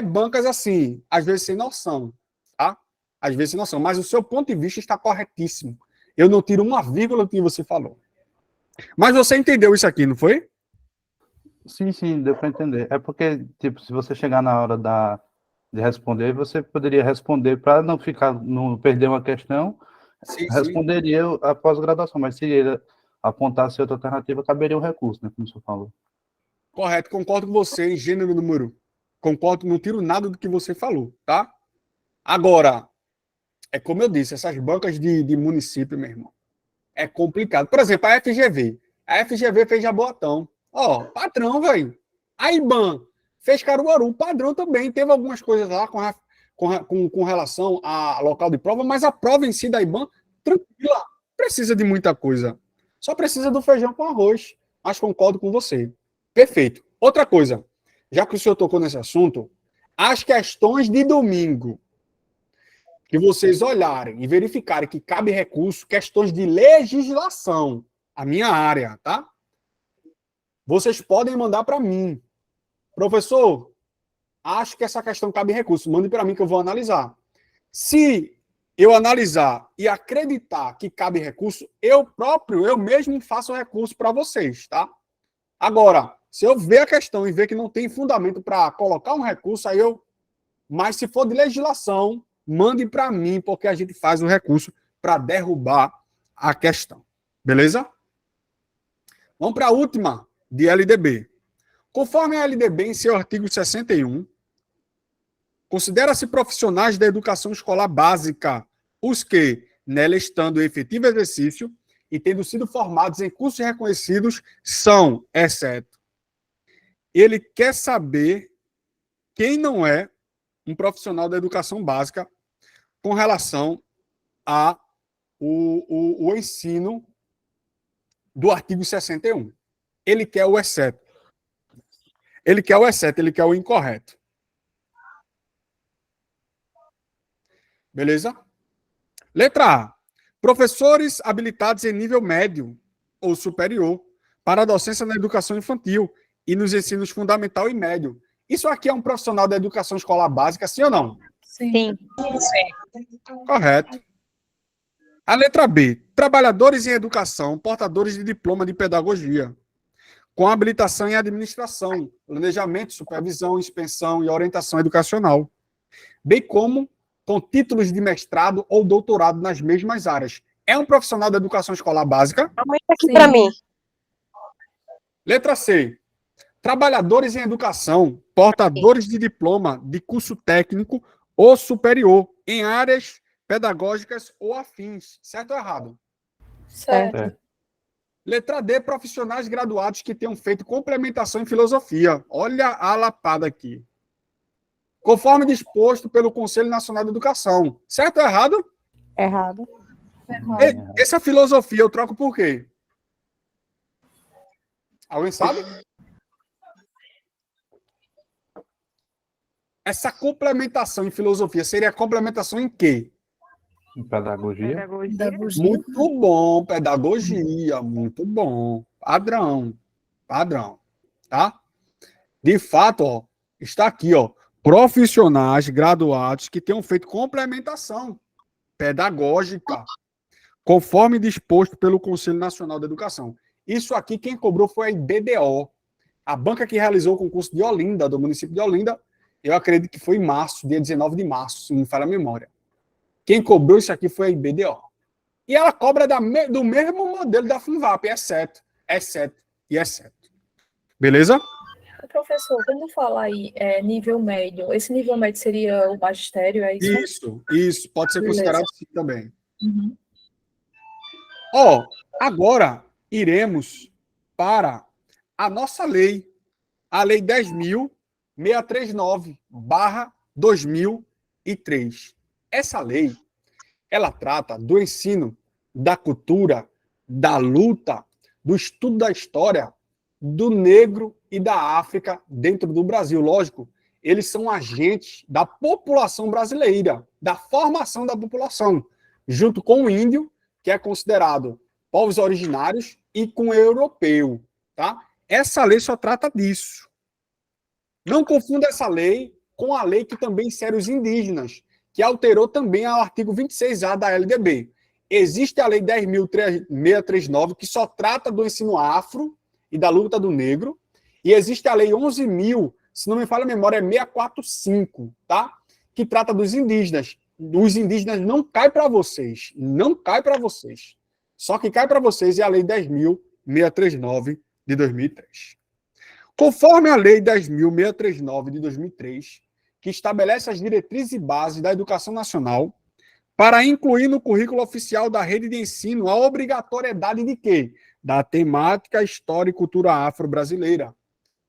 bancas assim, às vezes sem noção, tá? Às vezes sem noção. Mas o seu ponto de vista está corretíssimo. Eu não tiro uma vírgula do que você falou. Mas você entendeu isso aqui, não foi? Sim, deu para entender. É porque, tipo, se você chegar na hora de responder, você poderia responder para não perder uma questão, Sim. responderia a pós-graduação, mas se ele apontasse outra alternativa, caberia um recurso, né, como o senhor falou. Correto, concordo com você em gênero e número. Concordo, não tiro nada do que você falou, tá? Agora, é como eu disse, essas bancas de município, meu irmão, é complicado. Por exemplo, a FGV. A FGV fez Jaboatão. Ó, padrão, velho. A IBAN fez Caruaru, padrão também. Teve algumas coisas lá com relação a local de prova, mas a prova em si da IBAN, tranquila. Precisa de muita coisa. Só precisa do feijão com arroz. Mas concordo com você. Perfeito. Outra coisa, já que o senhor tocou nesse assunto, as questões de domingo, que vocês olharem e verificarem que cabe recurso, questões de legislação, a minha área, tá? Vocês podem mandar para mim. Professor, acho que essa questão cabe recurso. Mande para mim que eu vou analisar. Se eu analisar e acreditar que cabe recurso, eu mesmo faço recurso para vocês, tá? Agora, se eu ver a questão e ver que não tem fundamento para colocar um recurso, aí mas se for de legislação, mande para mim, porque a gente faz o recurso para derrubar a questão. Beleza? Vamos para a última de LDB. Conforme a LDB, em seu artigo 61, considera-se profissionais da educação escolar básica os que, nela estando em efetivo exercício e tendo sido formados em cursos reconhecidos, são, exceto. Ele quer saber quem não é um profissional da educação básica com relação a o ensino do artigo 61. Ele quer o exceto. Ele quer o incorreto. Beleza? Letra A. Professores habilitados em nível médio ou superior para a docência na educação infantil e nos ensinos fundamental e médio. Isso aqui é um profissional da educação escolar básica, sim ou não? Sim. Correto. A letra B. Trabalhadores em educação, portadores de diploma de pedagogia, com habilitação em administração, planejamento, supervisão, inspeção e orientação educacional, bem como com títulos de mestrado ou doutorado nas mesmas áreas. É um profissional da educação escolar básica? Aumenta aqui para mim. Letra C. Trabalhadores em educação, portadores de diploma de curso técnico ou superior em áreas pedagógicas ou afins. Certo ou errado? Certo. Letra D. Profissionais graduados que tenham feito complementação em filosofia. Olha a lapada aqui. Conforme disposto pelo Conselho Nacional de Educação. Certo ou errado? Errado. Essa filosofia eu troco por quê? Alguém sabe? Essa complementação em filosofia seria complementação em quê? Em pedagogia. Muito bom, pedagogia, muito bom. Padrão, tá? De fato, ó, está aqui, ó. profissionais graduados que tenham feito complementação pedagógica, conforme disposto pelo Conselho Nacional de Educação. Isso aqui quem cobrou foi a IBDO, a banca que realizou o concurso de Olinda, do município de Olinda. Eu acredito que foi em março, dia 19 de março, se não me falha a memória. Quem cobrou isso aqui foi a IBDO. E ela cobra do mesmo modelo da FUNVAP, exceto. Beleza? Professor, quando fala aí nível médio, esse nível médio seria o magistério, é isso? Isso. Pode ser Beleza. considerado assim também. Uhum. Agora iremos para a nossa lei, a Lei 10.639/2003. Essa lei, ela trata do ensino, da cultura, da luta, do estudo da história do negro e da África dentro do Brasil. Lógico, eles são agentes da população brasileira, da formação da população, junto com o índio, que é considerado povos originários, e com o europeu. Tá? Essa lei só trata disso. Não confunda essa lei com a lei que também insere os indígenas, que alterou também o artigo 26A da LDB. Existe a Lei 10.639, que só trata do ensino afro e da luta do negro, e existe a Lei 11.000, se não me falha a memória, é 645, tá? Que trata dos indígenas. Os indígenas não cai para vocês, não cai para vocês. Só que cai para vocês é a Lei 10.639 de 2003. Conforme a Lei 10.639 de 2003, que estabelece as diretrizes e bases da educação nacional, para incluir no currículo oficial da rede de ensino a obrigatoriedade de quê? Da temática, história e cultura afro-brasileira.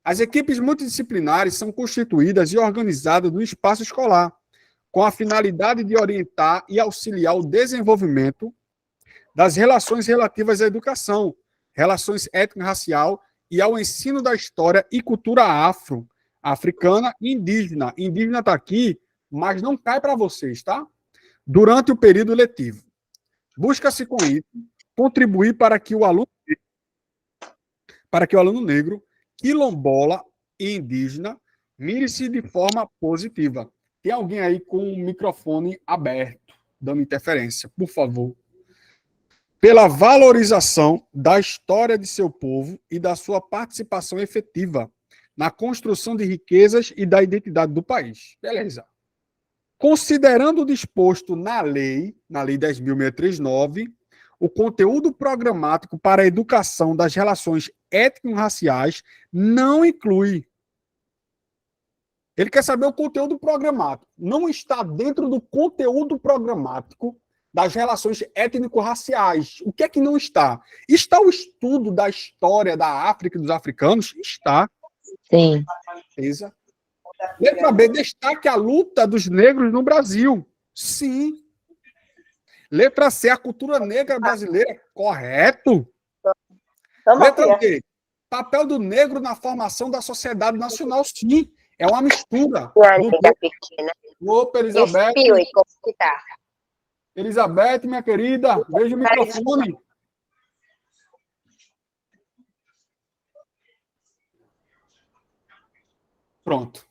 As equipes multidisciplinares são constituídas e organizadas no espaço escolar, com a finalidade de orientar e auxiliar o desenvolvimento das relações relativas à educação, relações étnico-racial e ao ensino da história e cultura afro, africana e indígena. Indígena está aqui, mas não cai para vocês, tá? Durante o período letivo. Busca-se com isso contribuir para que o aluno negro, quilombola e indígena mire-se de forma positiva. Tem alguém aí com o microfone aberto, dando interferência, por favor. Pela valorização da história de seu povo e da sua participação efetiva na construção de riquezas e da identidade do país. Beleza. Considerando o disposto na lei 10.639, o conteúdo programático para a educação das relações étnico-raciais não inclui. Ele quer saber o conteúdo programático. Não está dentro do conteúdo programático das relações étnico-raciais. O que é que não está? Está o estudo da história da África e dos africanos? Está. Sim. Beleza. Letra B, destaque a luta dos negros no Brasil. Sim. Letra C, a cultura negra brasileira. Correto. Letra D, papel do negro na formação da sociedade nacional. Sim. É uma mistura. Opa, Elizabeth. Elizabeth, minha querida, veja o microfone. Pronto.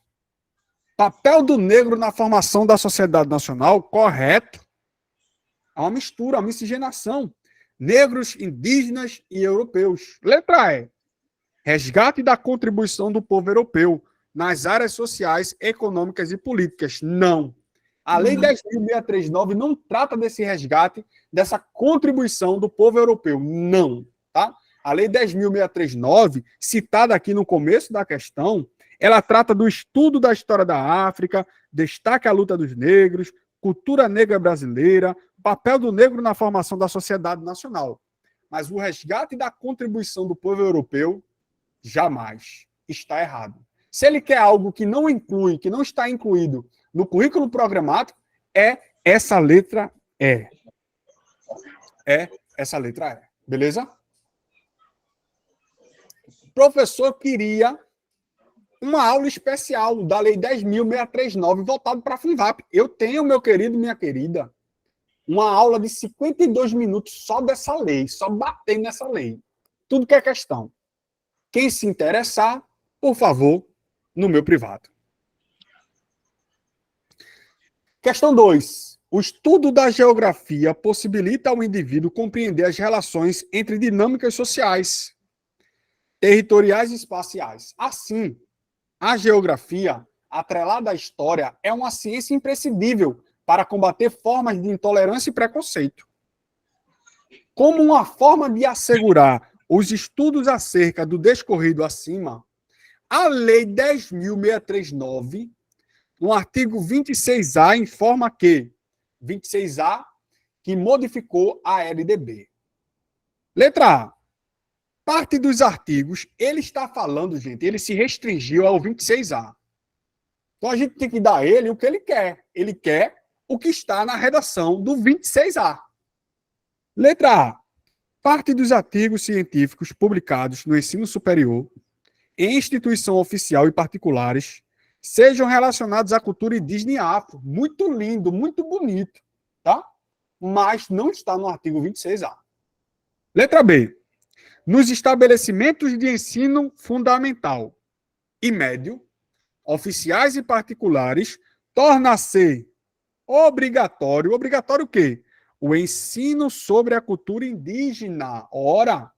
Papel do negro na formação da sociedade nacional, correto. Há uma mistura, uma miscigenação. Negros, indígenas e europeus. Letra E. Resgate da contribuição do povo europeu nas áreas sociais, econômicas e políticas. Não. A Lei 10.639 não trata desse resgate, dessa contribuição do povo europeu. Não. Tá? A Lei 10.639, citada aqui no começo da questão, ela trata do estudo da história da África, destaca a luta dos negros, cultura negra brasileira, papel do negro na formação da sociedade nacional. Mas o resgate da contribuição do povo europeu, jamais. Está errado. Se ele quer algo que não inclui, que não está incluído no currículo programático, é essa letra E. É essa letra E. Beleza? O professor queria uma aula especial da Lei 10.639 voltado para a FUNVAP. Eu tenho, meu querido e minha querida, uma aula de 52 minutos só dessa lei, só batendo nessa lei. Tudo que é questão. Quem se interessar, por favor, no meu privado. Questão 2. O estudo da geografia possibilita ao indivíduo compreender as relações entre dinâmicas sociais, territoriais e espaciais. Assim, a geografia, atrelada à história, é uma ciência imprescindível para combater formas de intolerância e preconceito. Como uma forma de assegurar os estudos acerca do descorrido acima, a Lei 10.639, no artigo 26A, informa que 26A, que modificou a LDB. Letra A. Parte dos artigos, ele está falando, gente, ele se restringiu ao 26A. Então a gente tem que dar a ele o que ele quer. Ele quer o que está na redação do 26A. Letra A. Parte dos artigos científicos publicados no ensino superior, em instituição oficial e particulares, sejam relacionados à cultura indígena e afro. Muito lindo, muito bonito, tá? Mas não está no artigo 26A. Letra B. Nos estabelecimentos de ensino fundamental e médio, oficiais e particulares, torna-se obrigatório. Obrigatório o quê? O ensino sobre a cultura indígena. Ora,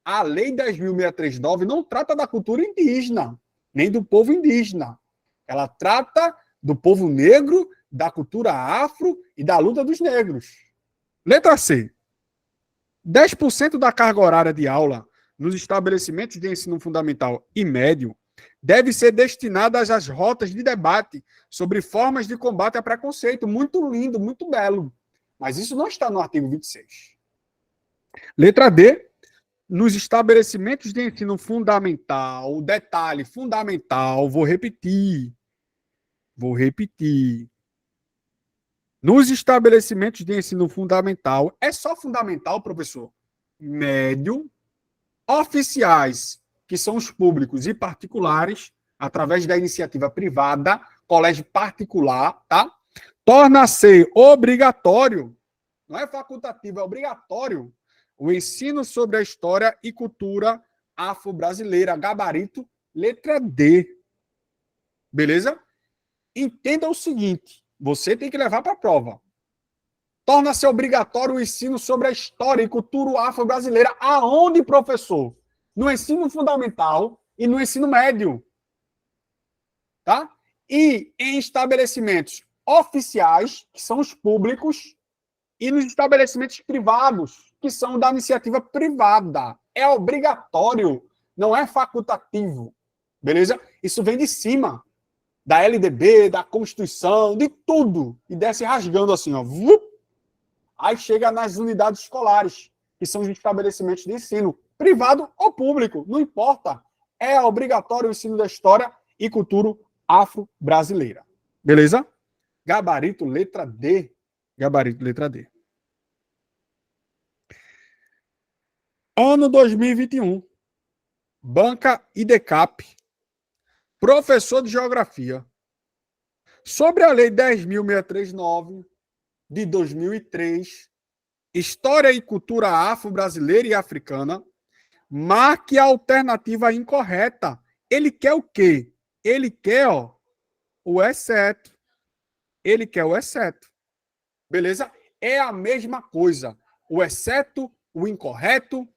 a Lei 10.639 não trata da cultura indígena, nem do povo indígena. Ela trata do povo negro, da cultura afro e da luta dos negros. Letra C. 10% da carga horária de aula nos estabelecimentos de ensino fundamental e médio deve ser destinada às rotas de debate sobre formas de combate a preconceito. Muito lindo, muito belo. Mas isso não está no artigo 26. Letra D. Nos estabelecimentos de ensino fundamental, detalhe, fundamental, vou repetir. Nos estabelecimentos de ensino fundamental, é só fundamental, professor? Médio, oficiais, que são os públicos e particulares, através da iniciativa privada, colégio particular, tá? Torna-se obrigatório, não é facultativo, é obrigatório, o ensino sobre a história e cultura afro-brasileira, gabarito, letra D. Beleza? Entenda o seguinte, você tem que levar para a prova. Torna-se obrigatório o ensino sobre a história e cultura afro-brasileira. Aonde, professor? No ensino fundamental e no ensino médio. Tá? E em estabelecimentos oficiais, que são os públicos, e nos estabelecimentos privados, que são da iniciativa privada. É obrigatório, não é facultativo. Beleza? Isso vem de cima da LDB, da Constituição, de tudo. E desce rasgando assim, ó. Aí chega nas unidades escolares, que são os estabelecimentos de ensino, privado ou público, não importa. É obrigatório o ensino da história e cultura afro-brasileira. Beleza? Gabarito, letra D. Gabarito, letra D. Ano 2021. Banca IDECAP. Professor de Geografia. Sobre a Lei 10.639, de 2003, História e Cultura Afro-Brasileira e Africana, marque a alternativa incorreta. Ele quer o quê? Ele quer, ó, o exceto. Ele quer o exceto. Beleza? É a mesma coisa. O exceto, o incorreto,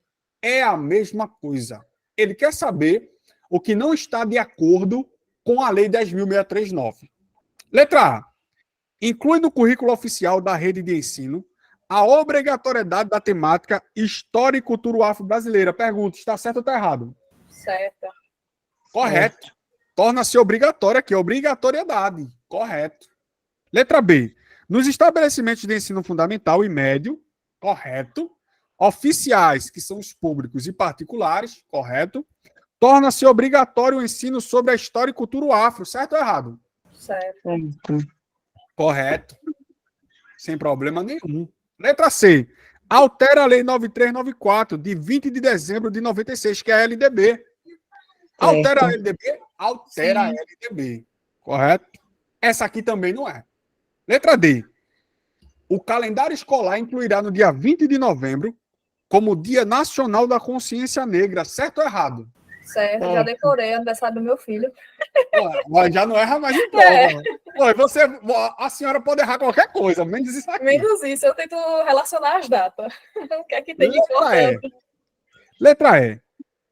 é a mesma coisa. Ele quer saber o que não está de acordo com a Lei 10.639. Letra A. Inclui no currículo oficial da rede de ensino a obrigatoriedade da temática História e Cultura Afro-Brasileira. Pergunta, está certo ou está errado? Certo. Correto. Torna-se obrigatória aqui, obrigatoriedade. Correto. Letra B. Nos estabelecimentos de ensino fundamental e médio, correto. Oficiais, que são os públicos e particulares, correto. Torna-se obrigatório o ensino sobre a história e cultura afro, certo ou errado? Certo. Correto. Sem problema nenhum. Letra C. Altera a Lei 9394, de 20 de dezembro de 96, que é a LDB. Altera a LDB? Altera a LDB. Correto? Essa aqui também não é. Letra D. O calendário escolar incluirá no dia 20 de novembro como Dia Nacional da Consciência Negra. Certo ou errado? Certo, já decorei, aniversário do meu filho. Ó, já não erra mais em prova. Ó, a senhora pode errar qualquer coisa, menos isso aqui. Menos isso, eu tento relacionar as datas. O que é que tem de importante? Letra E.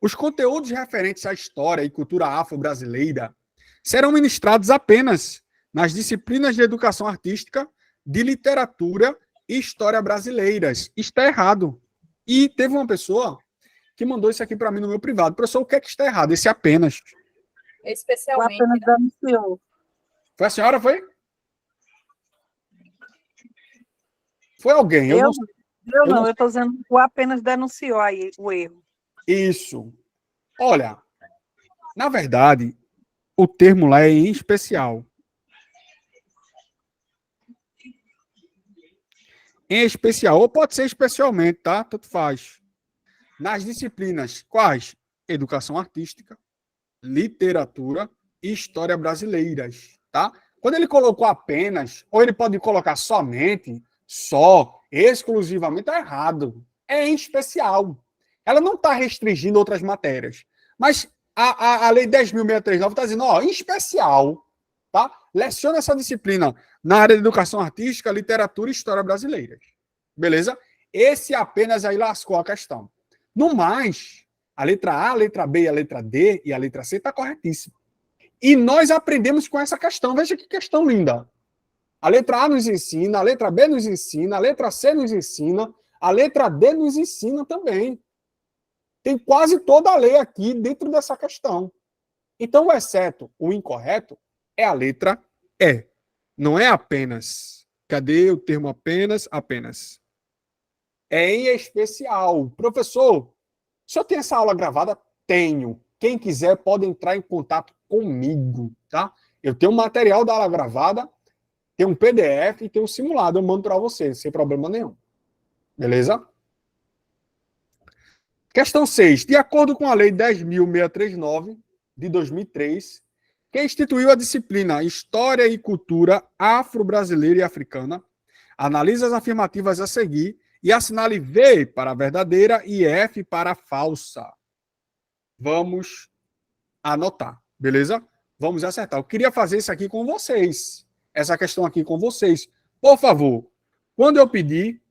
Os conteúdos referentes à história e cultura afro-brasileira serão ministrados apenas nas disciplinas de educação artística, de literatura e história brasileiras. Está errado. E teve uma pessoa que mandou isso aqui para mim no meu privado. Professor, o que é que está errado? Esse apenas. Especialmente. Apenas denunciou. Foi a senhora, foi? Foi alguém. Eu não, eu estou dizendo que o apenas denunciou aí o erro. Isso. Olha, na verdade, o termo lá é em especial. Em especial, ou pode ser especialmente, tá? Tanto faz. Nas disciplinas quais? Educação artística, literatura e história brasileiras, tá? Quando ele colocou apenas, ou ele pode colocar somente, só, exclusivamente, tá errado. É em especial. Ela não está restringindo outras matérias. Mas a Lei 10.639 está dizendo, ó, em especial, tá? Leciona essa disciplina na área de educação artística, literatura e história brasileiras. Beleza? Esse apenas aí lascou a questão. No mais, a letra A, a letra B, a letra D e a letra C está corretíssima. E nós aprendemos com essa questão. Veja que questão linda. A letra A nos ensina, a letra B nos ensina, a letra C nos ensina, a letra D nos ensina também. Tem quase toda a lei aqui dentro dessa questão. Então, o exceto, o incorreto, é a letra E. Não é apenas. Cadê o termo apenas? Apenas. É em especial. Professor, o senhor tem essa aula gravada? Tenho. Quem quiser pode entrar em contato comigo, tá? Eu tenho um material da aula gravada, tem um PDF e tem um simulado. Eu mando para você, sem problema nenhum. Beleza? Questão 6. De acordo com a Lei 10.639, de 2003, que instituiu a disciplina História e Cultura Afro-Brasileira e Africana, analise as afirmativas a seguir e assinale V para a verdadeira e F para a falsa. Vamos anotar, beleza? Vamos acertar. Eu queria fazer isso aqui com vocês. Essa questão aqui com vocês. Por favor, quando eu pedir,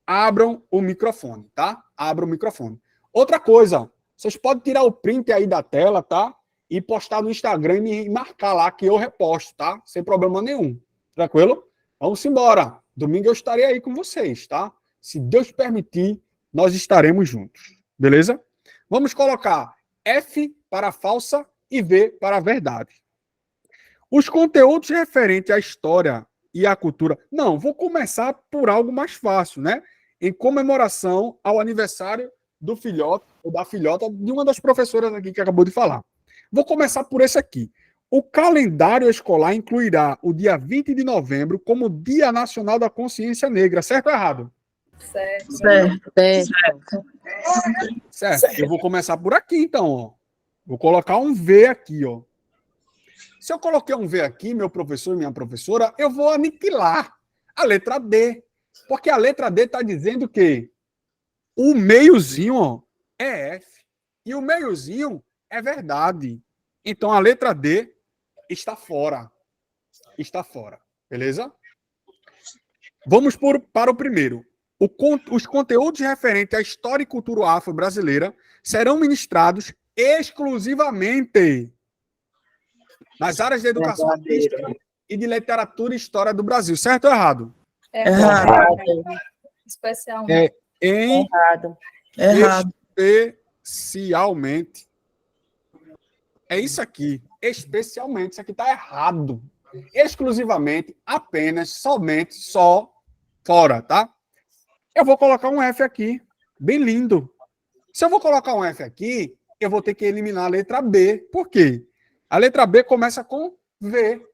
abram o microfone, tá? Abram o microfone. Outra coisa, vocês podem tirar o print aí da tela, tá? E postar no Instagram e me marcar lá que eu reposto, tá? Sem problema nenhum. Tranquilo? Vamos embora. Domingo eu estarei aí com vocês, tá? Se Deus permitir, nós estaremos juntos. Beleza? Vamos colocar F para a falsa e V para a verdade. Os conteúdos referentes à história e à cultura... Não, vou começar por algo mais fácil, né? Em comemoração ao aniversário do filhote ou da filhota de uma das professoras aqui que acabou de falar. Vou começar por esse aqui. O calendário escolar incluirá o dia 20 de novembro como Dia Nacional da Consciência Negra. Certo ou errado? Certo. Certo. Eu vou começar por aqui, então. Ó. Vou colocar um V aqui. Ó. Se eu coloquei um V aqui, meu professor e minha professora, eu vou aniquilar a letra D. Porque a letra D está dizendo que o meiozinho ó, é F. E o meiozinho é verdade. Então, a letra D está fora. Está fora. Beleza? Vamos para o primeiro. Os conteúdos referentes à história e cultura afro-brasileira serão ministrados exclusivamente nas áreas de educação artística e de literatura e história do Brasil. Certo ou errado? Errado. Especialmente. Errado. Especialmente. É isso aqui. Especialmente. Isso aqui está errado. Exclusivamente, apenas, somente, só, fora, tá? Eu vou colocar um F aqui. Bem lindo. Se eu vou colocar um F aqui, eu vou ter que eliminar a letra B. Por quê? A letra B começa com V.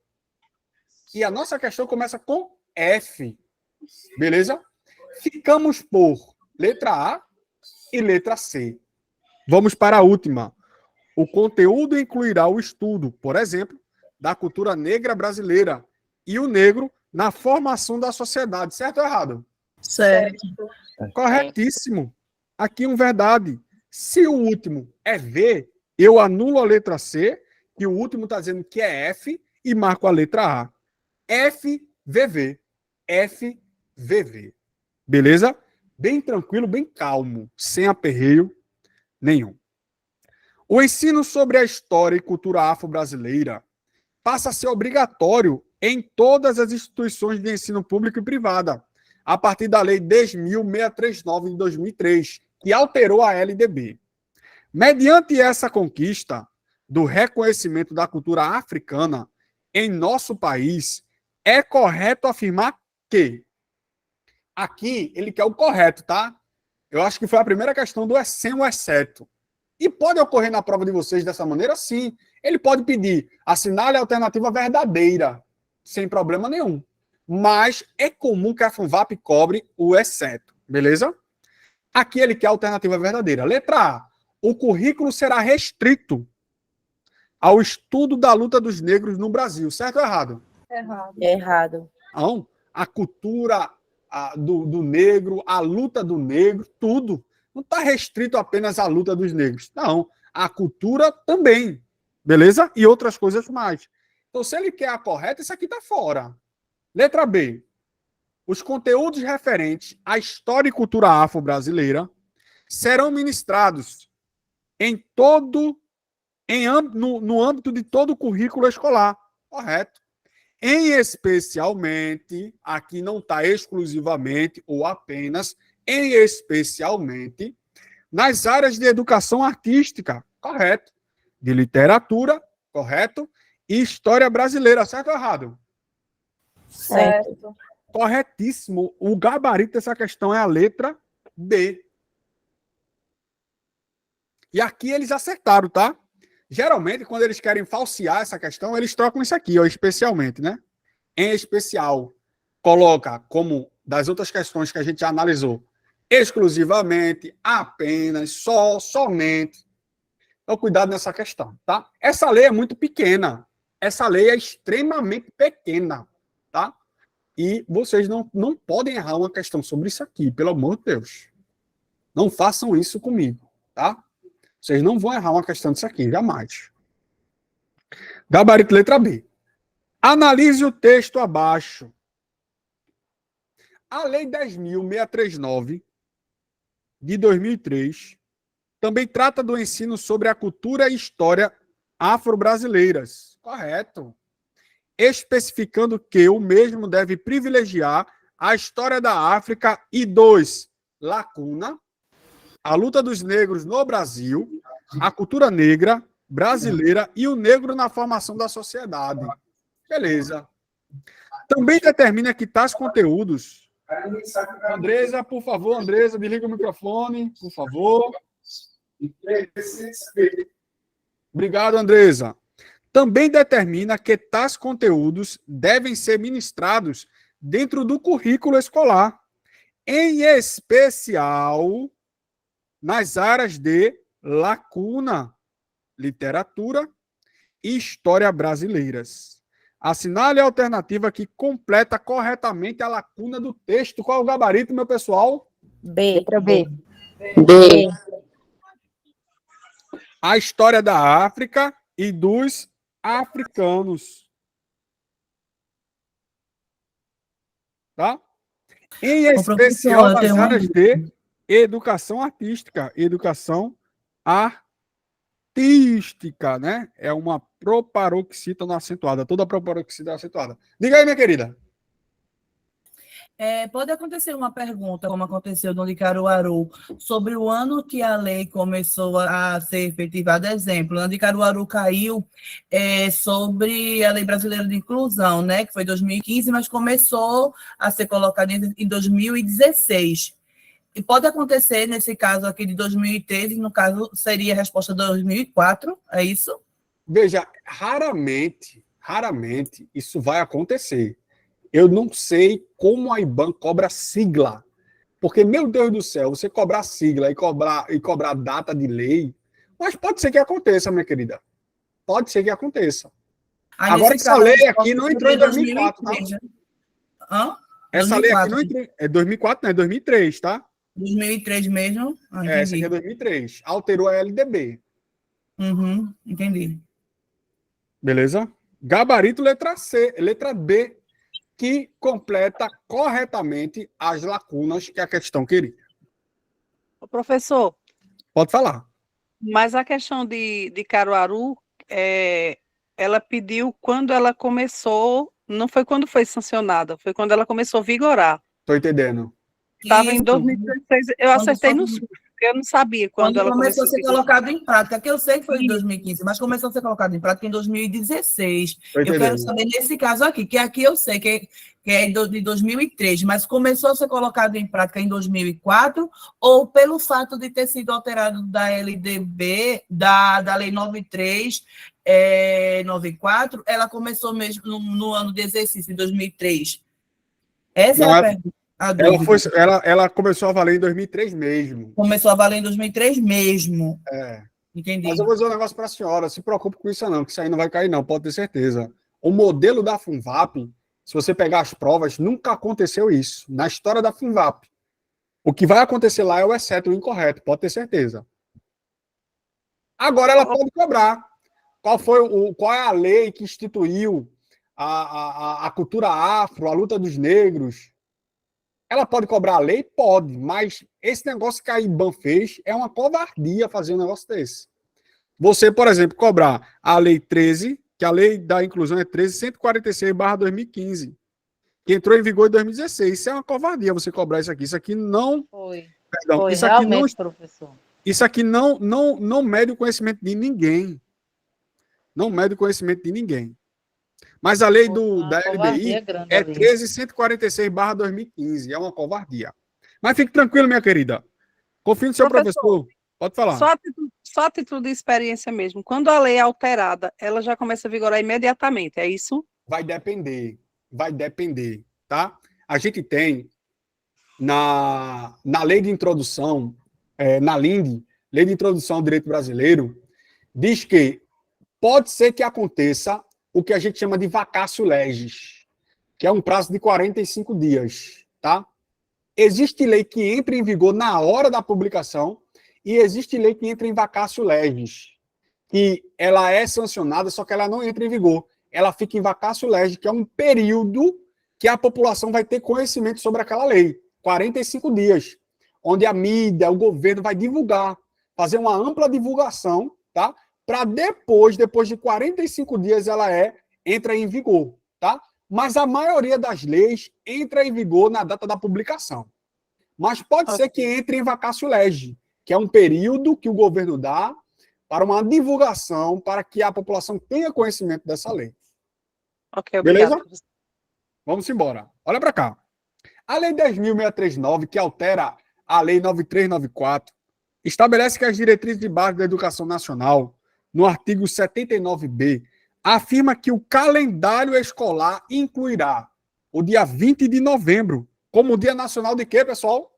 E a nossa questão começa com F. Beleza? Ficamos por letra A e letra C. Vamos para a última. O conteúdo incluirá o estudo, por exemplo, da cultura negra brasileira e o negro na formação da sociedade. Certo ou errado? Certo. Corretíssimo. Aqui um verdade. Se o último é V, Eu anulo a letra C, que o último está dizendo que é F, e marco a letra A. FVV. FVV. Beleza? Bem tranquilo, bem calmo, sem aperreio nenhum. O ensino sobre a história e cultura afro-brasileira passa a ser obrigatório em todas as instituições de ensino público e privada, a partir da Lei 10.639 de 2003, que alterou a LDB. Mediante essa conquista do reconhecimento da cultura africana em nosso país, é correto afirmar que... Aqui, ele quer o correto, tá? Eu acho que foi a primeira questão do sem o exceto. E pode ocorrer na prova de vocês dessa maneira? Sim. Ele pode pedir, assinale a alternativa verdadeira, sem problema nenhum. Mas é comum que a FUNVAP cobre o exceto, beleza? Aqui ele quer a alternativa verdadeira. Letra A. O currículo será restrito ao estudo da luta dos negros no Brasil. Certo ou errado? Errado. Errado. Não. A cultura do negro, a luta do negro, tudo. Não está restrito apenas à luta dos negros. Não. A cultura também. Beleza? E outras coisas mais. Então, se ele quer a correta, isso aqui está fora. Letra B. Os conteúdos referentes à história e cultura afro-brasileira serão ministrados no âmbito de todo o currículo escolar. Correto. Em especialmente, aqui não está exclusivamente ou apenas, em especialmente, nas áreas de educação artística. Correto. De literatura, correto. E história brasileira. Certo ou errado? Certo. Corretíssimo. O gabarito dessa questão é a letra B. E aqui eles acertaram, tá? Geralmente, quando eles querem falsear essa questão, eles trocam isso aqui, ó, especialmente, né? Em especial, coloca como das outras questões que a gente já analisou, exclusivamente, apenas, só, somente. Então, cuidado nessa questão, tá? Essa lei é muito pequena. Essa lei é extremamente pequena, tá? E vocês não podem errar uma questão sobre isso aqui, pelo amor de Deus. Não façam isso comigo, tá? Vocês não vão errar uma questão disso aqui, jamais. Gabarito letra B. Analise o texto abaixo. A Lei 10.639, de 2003, também trata do ensino sobre a cultura e história afro-brasileiras. Correto. Especificando que o mesmo deve privilegiar a história da África e lacuna, a luta dos negros no Brasil, a cultura negra brasileira e o negro na formação da sociedade. Beleza. Também determina que tais conteúdos... Andresa, por favor, Andresa, desliga o microfone, por favor. Obrigado, Andresa. Também determina que tais conteúdos devem ser ministrados dentro do currículo escolar, em especial nas áreas de lacuna, literatura e história brasileiras. Assinale a alternativa que completa corretamente a lacuna do texto. Qual é o gabarito, meu pessoal? B. Letra B. B. A história da África e dos africanos. Tá? Em especial nas áreas de educação artística. Educação artística, né? É uma proparoxítona acentuada. Toda proparoxítona acentuada. Diga aí, minha querida. Pode acontecer uma pergunta, como aconteceu no de Caruaru, sobre o ano que a lei começou a ser efetivada. Exemplo, o ano de Caruaru caiu sobre a Lei Brasileira de Inclusão, né, que foi em 2015, mas começou a ser colocada em 2016. E pode acontecer, nesse caso aqui de 2013, no caso seria a resposta de 2004, é isso? Veja, raramente isso vai acontecer. Eu não sei como a IBAN cobra sigla. Porque, meu Deus do céu, você cobrar sigla e cobrar data de lei, mas pode ser que aconteça, minha querida. Pode ser que aconteça. Aí, agora, essa caso, lei aqui não entrou em 2004, 2003, tá? né? Hã? Essa 2004. lei aqui não entrou... É 2004, não, é 2003, tá? 2003 mesmo? Essa aqui é 2003. Alterou a LDB. Uhum, entendi. Beleza? Gabarito letra C, letra B, que completa corretamente as lacunas que a questão queria. Ô, professor, Pode falar. mas a questão de Caruaru, ela pediu quando ela começou, não foi quando foi sancionada, foi quando ela começou a vigorar. Tô entendendo. Estava em Isso. 2016, eu Quando acertei no foi- sul, porque eu não sabia quando Quando ela começou a ser vigorar. colocado em prática, que eu sei que foi em Isso. 2015, mas começou a ser colocado em prática em 2016. Tô Eu quero entendendo. saber nesse caso aqui, que aqui eu sei que é de 2003, mas começou a ser colocado em prática em 2004, ou pelo fato de ter sido alterado da LDB, da Lei 93, 94, ela começou mesmo no ano de exercício, em 2003. Essa Não, é a ela- pergunta. A dúvida. Ela começou a valer em 2003 mesmo. Começou a valer em 2003 mesmo. É. Entendi. Mas eu vou dizer um negócio para a senhora, se preocupe com isso não, que isso aí não vai cair não, pode ter certeza. O modelo da Funvap, se você pegar as provas, nunca aconteceu isso. Na história da Funvap. O que vai acontecer lá é o exceto, o incorreto, pode ter certeza. Agora ela pode cobrar. Qual é a lei que instituiu a cultura afro, a luta dos negros? Ela pode cobrar a lei? Pode, mas esse negócio que a IBAN fez é uma covardia fazer um negócio desse. Você, por exemplo, cobrar a Lei 13, que a Lei da Inclusão é 13.146/2015, que entrou em vigor em 2016. Isso é uma covardia você cobrar isso aqui. Isso aqui não... Foi. Perdão, Foi, isso aqui não, realmente, professor. isso aqui não mede o conhecimento de ninguém. Não mede o conhecimento de ninguém. Mas a lei da covardia LDI grande é ali. 13.146/2015. É uma covardia. Mas fique tranquilo, minha querida. Confie no seu professor. Pode falar. Só a título de experiência mesmo. Quando a lei é alterada, ela já começa a vigorar imediatamente, é isso? Vai depender. Vai depender, tá? A gente tem na lei de introdução, na LIND, Lei de Introdução ao Direito Brasileiro, diz que pode ser que aconteça o que a gente chama de vacatio legis, que é um prazo de 45 dias, tá? Existe lei que entra em vigor na hora da publicação e existe lei que entra em vacatio legis, que ela é sancionada, só que ela não entra em vigor. Ela fica em vacatio legis, que é um período que a população vai ter conhecimento sobre aquela lei. 45 dias, onde a mídia, o governo vai divulgar, fazer uma ampla divulgação, tá? Para depois de 45 dias, ela entra em vigor, tá? Mas a maioria das leis entra em vigor na data da publicação. Mas pode ser que entre em vacatio legis, que é um período que o governo dá para uma divulgação, para que a população tenha conhecimento dessa lei. Ok, obrigado. Beleza? Vamos embora. Olha para cá. A Lei 10.639, que altera a Lei 9394, estabelece que as diretrizes de base da educação nacional, no artigo 79b, afirma que o calendário escolar incluirá o dia 20 de novembro como o Dia Nacional de quê, pessoal?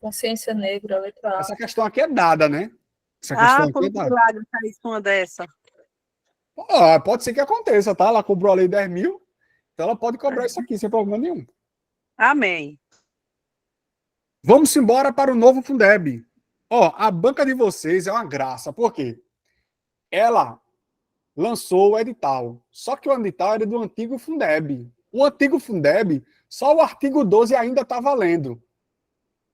Consciência negra, letra A. Essa questão aqui é dada, né? Essa questão Por aqui é dada. milagre, caísse uma dessa. Pode ser que aconteça, tá? Ela cobrou a Lei 10.000, então ela pode cobrar isso aqui sem problema nenhum. Amém. Vamos embora para o novo Fundeb. A banca de vocês é uma graça. Por quê? Ela lançou o edital. Só que o edital era do antigo Fundeb. O antigo Fundeb, só o artigo 12 ainda está valendo.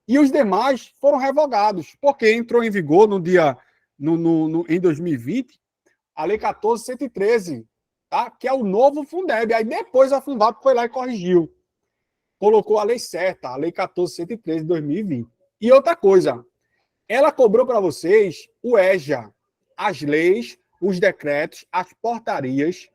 E os demais foram revogados, porque entrou em vigor em 2020 a Lei 14.113, tá? Que é o novo Fundeb. Aí depois a Funvap foi lá e corrigiu. Colocou a lei certa, a Lei 14.113 de 2020. E outra coisa, ela cobrou para vocês o EJA, as leis, os decretos, as portarias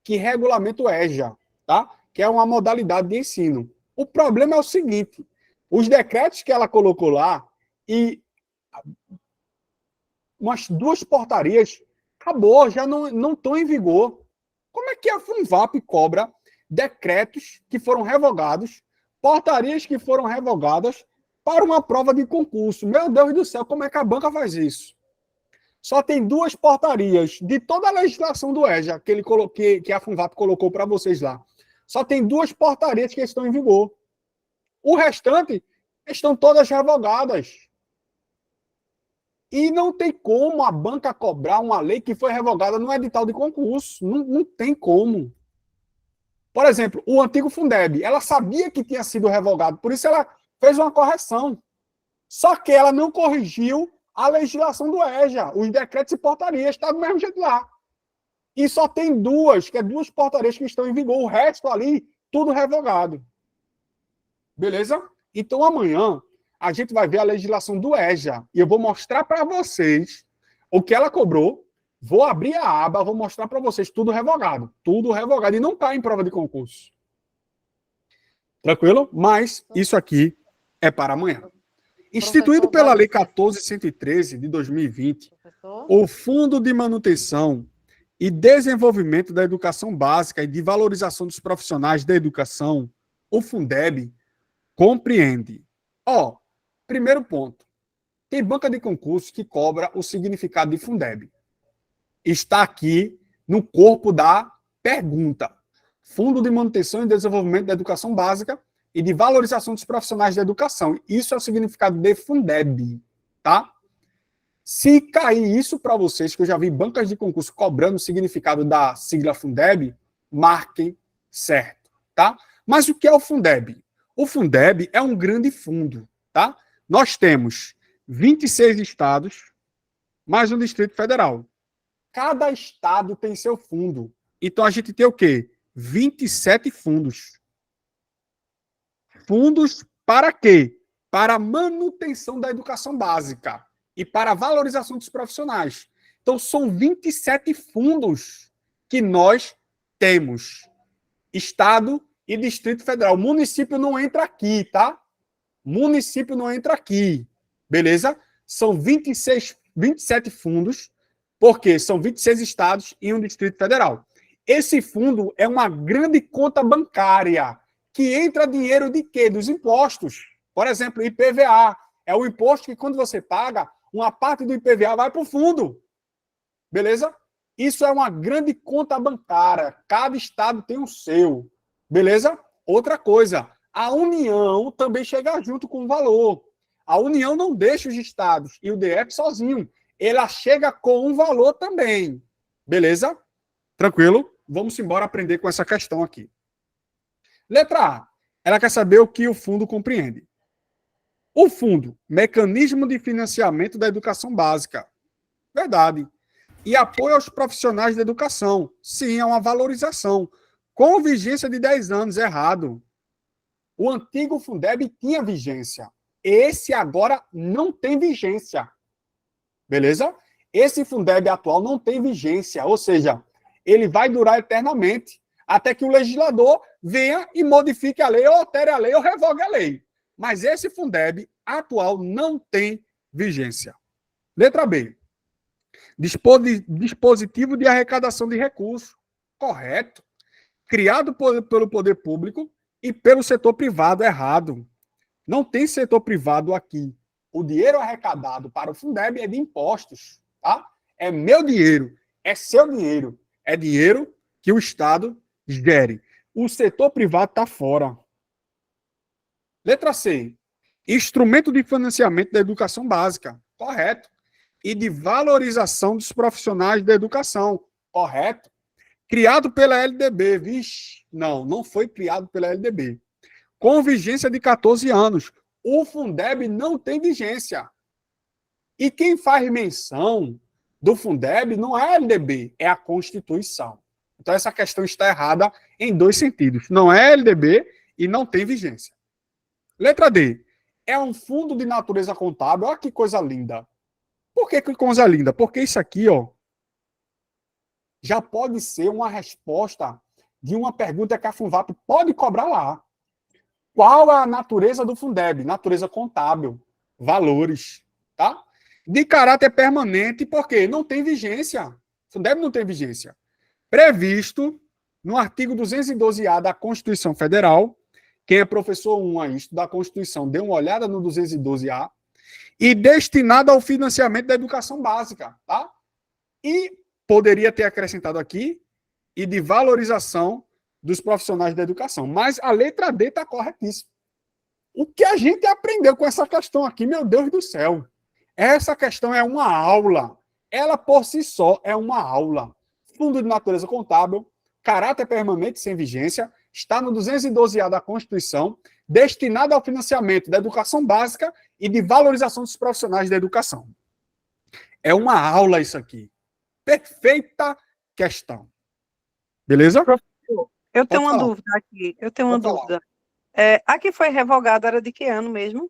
que regulamentam o EJA, tá? Que é uma modalidade de ensino. O problema é o seguinte, os decretos que ela colocou lá e umas 2 portarias, acabou, já não estão em vigor. Como é que a Funvap cobra decretos que foram revogados, portarias que foram revogadas para uma prova de concurso? Meu Deus do céu, como é que a banca faz isso? Só tem 2 portarias de toda a legislação do EJA que a Funvap colocou para vocês lá. Só tem 2 portarias que estão em vigor. O restante estão todas revogadas. E não tem como a banca cobrar uma lei que foi revogada no edital de concurso. Não tem como. Por exemplo, o antigo Fundeb, ela sabia que tinha sido revogado, por isso ela fez uma correção. Só que ela não corrigiu a legislação do EJA, os decretos e portarias, está do mesmo jeito lá. E só tem duas portarias que estão em vigor, o resto ali, tudo revogado. Beleza? Então amanhã a gente vai ver a legislação do EJA e eu vou mostrar para vocês o que ela cobrou. Vou abrir a aba, vou mostrar para vocês tudo revogado. Tudo revogado. E não está em prova de concurso. Tranquilo? Mas isso aqui é para amanhã. Instituído pela Lei 14.113 de 2020, o Fundo de Manutenção e Desenvolvimento da Educação Básica e de Valorização dos Profissionais da Educação, o Fundeb, compreende. Primeiro ponto. Tem banca de concurso que cobra o significado de Fundeb. Está aqui no corpo da pergunta. Fundo de Manutenção e Desenvolvimento da Educação Básica e de Valorização dos Profissionais da Educação. Isso é o significado de Fundeb, tá? Se cair isso para vocês, que eu já vi bancas de concurso cobrando o significado da sigla Fundeb, marquem certo, tá? Mas o que é o Fundeb? O Fundeb é um grande fundo, tá? Nós temos 26 estados, mais um Distrito Federal. Cada estado tem seu fundo. Então, a gente tem o quê? 27 fundos. Fundos para quê? Para a manutenção da educação básica e para a valorização dos profissionais. Então, são 27 fundos que nós temos. Estado e Distrito Federal. O município não entra aqui, tá? Município não entra aqui. Beleza? São 27 fundos, porque são 26 estados e um Distrito Federal. Esse fundo é uma grande conta bancária que entra dinheiro de quê? Dos impostos. Por exemplo, IPVA. É o imposto que quando você paga, uma parte do IPVA vai para o fundo. Beleza? Isso é uma grande conta bancária. Cada estado tem o seu. Beleza? Outra coisa, a União também chega junto com o valor. A União não deixa os estados e o DF sozinho. Ela chega com um valor também. Beleza? Tranquilo? Vamos embora aprender com essa questão aqui. Letra A. Ela quer saber o que o fundo compreende. O fundo, mecanismo de financiamento da educação básica. Verdade. E apoio aos profissionais da educação. Sim, é uma valorização. Com vigência de 10 anos, errado. O antigo Fundeb tinha vigência. Esse agora não tem vigência. Beleza? Esse Fundeb atual não tem vigência. Ou seja, ele vai durar eternamente até que o legislador venha e modifique a lei, ou altere a lei, ou revogue a lei. Mas esse Fundeb atual não tem vigência. Letra B. Dispositivo de arrecadação de recursos. Correto. Criado pelo poder público e pelo setor privado. Errado. Não tem setor privado aqui. O dinheiro arrecadado para o Fundeb é de impostos. Tá? É meu dinheiro. É seu dinheiro. É dinheiro que o Estado gere. O setor privado está fora. Letra C. Instrumento de financiamento da educação básica. Correto. E de valorização dos profissionais da educação. Correto. Criado pela LDB. Vixe, não foi criado pela LDB. Com vigência de 14 anos. O Fundeb não tem vigência. E quem faz menção do Fundeb não é a LDB, é a Constituição. Então essa questão está errada em dois sentidos. Não é LDB e não tem vigência. Letra D. É um fundo de natureza contábil. Olha que coisa linda. Por que coisa linda? Porque isso aqui, já pode ser uma resposta de uma pergunta que a Funvap pode cobrar lá. Qual é a natureza do Fundeb? Natureza contábil. Valores. Tá? De caráter permanente, porque não tem vigência. Fundeb não tem vigência. Previsto no artigo 212-A da Constituição Federal. Quem é professor 1 aí, da Constituição, dê uma olhada no 212-A. E destinado ao financiamento da educação básica. Tá? E poderia ter acrescentado aqui, e de valorização dos profissionais da educação. Mas a letra D está corretíssima. O que a gente aprendeu com essa questão aqui, meu Deus do céu? Essa questão é uma aula. Ela, por si só, é uma aula. Fundo de natureza contábil, caráter permanente sem vigência, está no 212A da Constituição, destinado ao financiamento da educação básica e de valorização dos profissionais da educação. É uma aula isso aqui. Perfeita questão. Beleza? Eu tenho uma falar. dúvida aqui. Eu tenho uma Pode falar. dúvida. A que foi revogada era de que ano mesmo?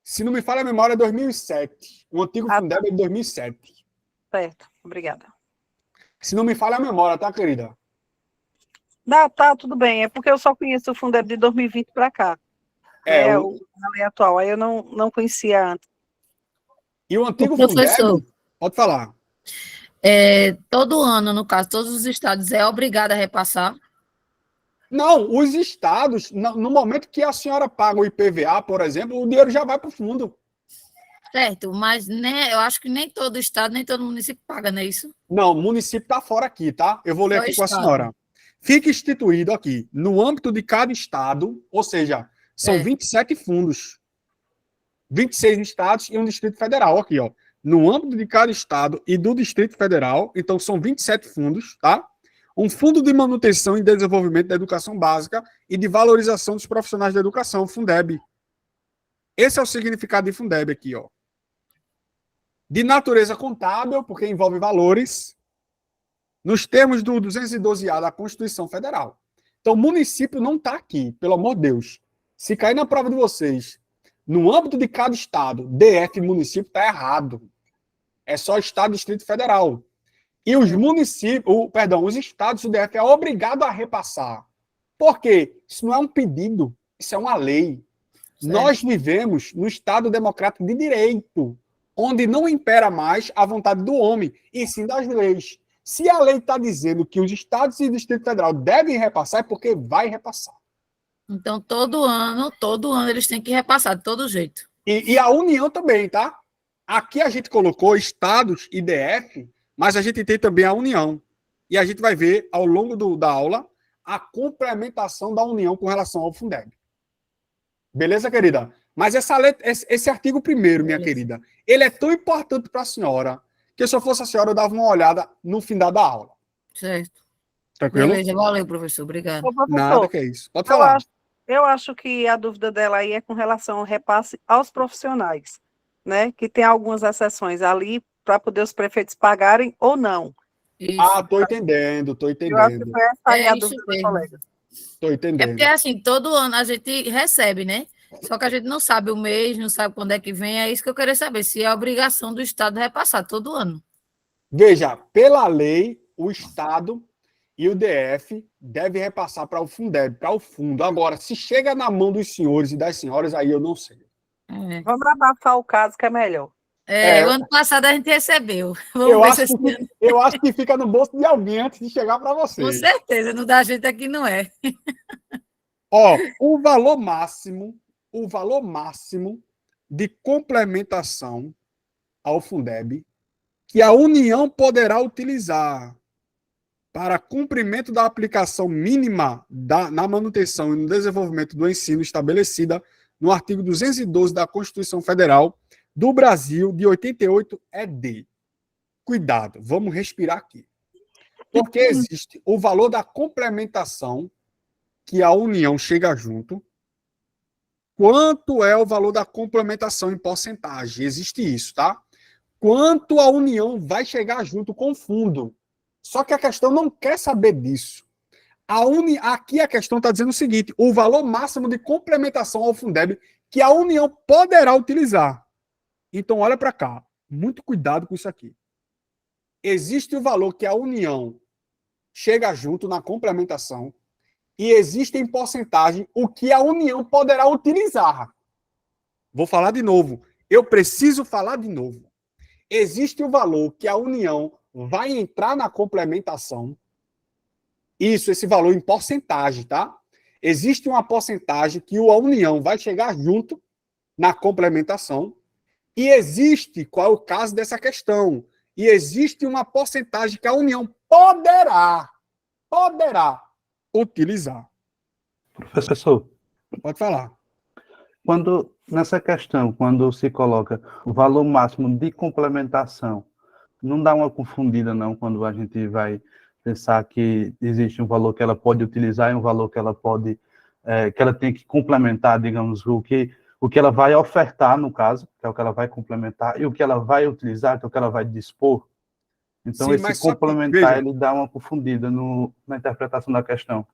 Se não me falha a memória, é 2007. O antigo Ah, Fundeb é de 2007. Certo, obrigada. Se não me falha a memória, tá, querida? Tá, tudo bem. É porque eu só conheço o Fundeb de 2020 para cá. A lei atual. Aí eu não conhecia antes. E o antigo Professor. Fundeb... Pode falar. Todo ano, no caso, todos os estados é obrigado a repassar? Não, os estados, no momento que a senhora paga o IPVA, por exemplo, o dinheiro já vai para o fundo. Certo, mas né, eu acho que nem todo estado, nem todo município paga, não é isso? Não, o município está fora aqui, tá? Eu vou ler Só aqui com a estado. senhora. Fica instituído aqui, no âmbito de cada estado, ou seja, são 27 fundos. 26 estados e um Distrito Federal, aqui, ó. No âmbito de cada estado e do Distrito Federal, então são 27 fundos, tá? Um fundo de manutenção e desenvolvimento da educação básica e de valorização dos profissionais da educação, Fundeb. Esse é o significado de Fundeb aqui, ó. De natureza contábil, porque envolve valores, nos termos do 212A da Constituição Federal. Então, o município não está aqui, pelo amor de Deus. Se cair na prova de vocês, no âmbito de cada estado, DF município está errado. É só estado e Distrito Federal. E os municípios, os estados do DF é obrigado a repassar. Por quê? Isso não é um pedido, isso é uma lei. Certo. Nós vivemos no Estado democrático de direito, onde não impera mais a vontade do homem, e sim das leis. Se a lei está dizendo que os estados e o Distrito Federal devem repassar, é porque vai repassar. Então, todo ano eles têm que repassar, de todo jeito. E a União também, tá? Aqui a gente colocou estados e DF, mas a gente tem também a União. E a gente vai ver, ao longo da aula, a complementação da União com relação ao Fundeb. Beleza, querida? Mas esse artigo primeiro, minha querida, ele é tão importante para a senhora, que se eu fosse a senhora, eu dava uma olhada no final da aula. Certo. Tranquilo? Beleza, valeu, professor. Obrigado. Ô, professor, Nada que é isso. Pode falar. eu acho que a dúvida dela aí é com relação ao repasse aos profissionais, né? Que tem algumas exceções ali para poder os prefeitos pagarem ou não. Isso. Ah, tô entendendo. Eu acho que foi essa aí a isso dúvida do mesmo. colega. Tô É entendendo. porque, assim, todo ano a gente recebe, né? Só que a gente não sabe o mês, não sabe quando é que vem. É isso que eu queria saber, se é obrigação do Estado repassar todo ano. Veja, pela lei, o Estado e o DF devem repassar para o Fundeb, para o fundo. Agora, se chega na mão dos senhores e das senhoras, aí eu não sei. Vamos abafar o caso que é melhor. O ano passado a gente recebeu. Vamos Eu ver acho, se esse ano... eu acho que fica no bolso de alguém antes de chegar para você. Com certeza, não dá jeito aqui, não é. Ó, o valor máximo de complementação ao Fundeb que a União poderá utilizar para cumprimento da aplicação mínima na manutenção e no desenvolvimento do ensino estabelecida no artigo 212 da Constituição Federal do Brasil, de 88, é de... Cuidado, vamos respirar aqui. Porque existe o valor da complementação que a União chega junto. Quanto é o valor da complementação em porcentagem? Existe isso, tá? Quanto a União vai chegar junto com o fundo. Só que a questão não quer saber disso. Aqui a questão está dizendo o seguinte: o valor máximo de complementação ao Fundeb que a União poderá utilizar. Então, olha para cá. Muito cuidado com isso aqui. Existe o valor que a União chega junto na complementação e existe em porcentagem o que a União poderá utilizar. Vou falar de novo. Eu preciso falar de novo. Existe o valor que a União vai entrar na complementação. Esse valor em porcentagem, tá? Existe uma porcentagem que a União vai chegar junto na complementação. E existe, qual é o caso dessa questão? E existe uma porcentagem que a União poderá utilizar. Professor, Pode falar. Nessa questão, quando se coloca o valor máximo de complementação, não dá uma confundida, não, quando a gente vai pensar que existe um valor que ela pode utilizar e um valor que ela pode, que ela tem que complementar, digamos, o que ela vai ofertar, no caso, que é o que ela vai complementar, e o que ela vai utilizar, que é o que ela vai dispor. Então, Sim, esse mas só que, complementar, veja, ele dá uma confundida na interpretação da questão.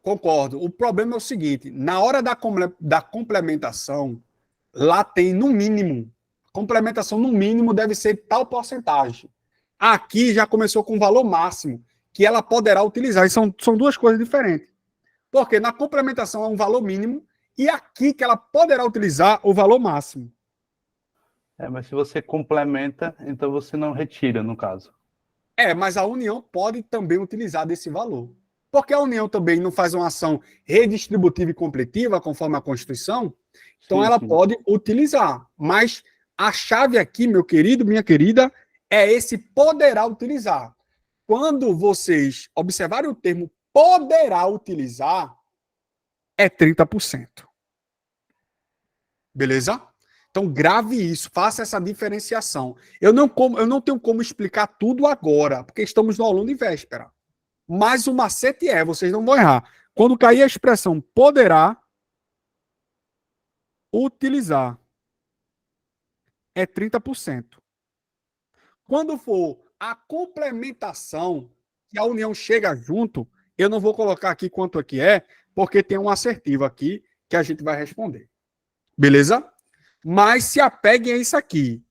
concordo. O problema é o seguinte: na hora da complementação, lá tem no mínimo. Complementação no mínimo deve ser tal porcentagem. Aqui já começou com o valor máximo, que ela poderá utilizar. E são duas coisas diferentes. Porque na complementação é um valor mínimo, e aqui que ela poderá utilizar o valor máximo. Mas se você complementa, então você não retira, no caso. Mas a União pode também utilizar desse valor. Porque a União também não faz uma ação redistributiva e completiva, conforme a Constituição, então ela pode utilizar. Mas a chave aqui, meu querido, minha querida, é esse poderá utilizar. Quando vocês observarem o termo poderá utilizar, é 30%. Beleza? Então, grave isso, faça essa diferenciação. Eu não tenho como explicar tudo agora, porque estamos no aulão de véspera. Mas o macete vocês não vão errar. Quando cair a expressão poderá utilizar, é 30%. Quando for a complementação, que a União chega junto, eu não vou colocar aqui quanto aqui porque tem um assertivo aqui que a gente vai responder. Beleza? Mas se apeguem a isso aqui.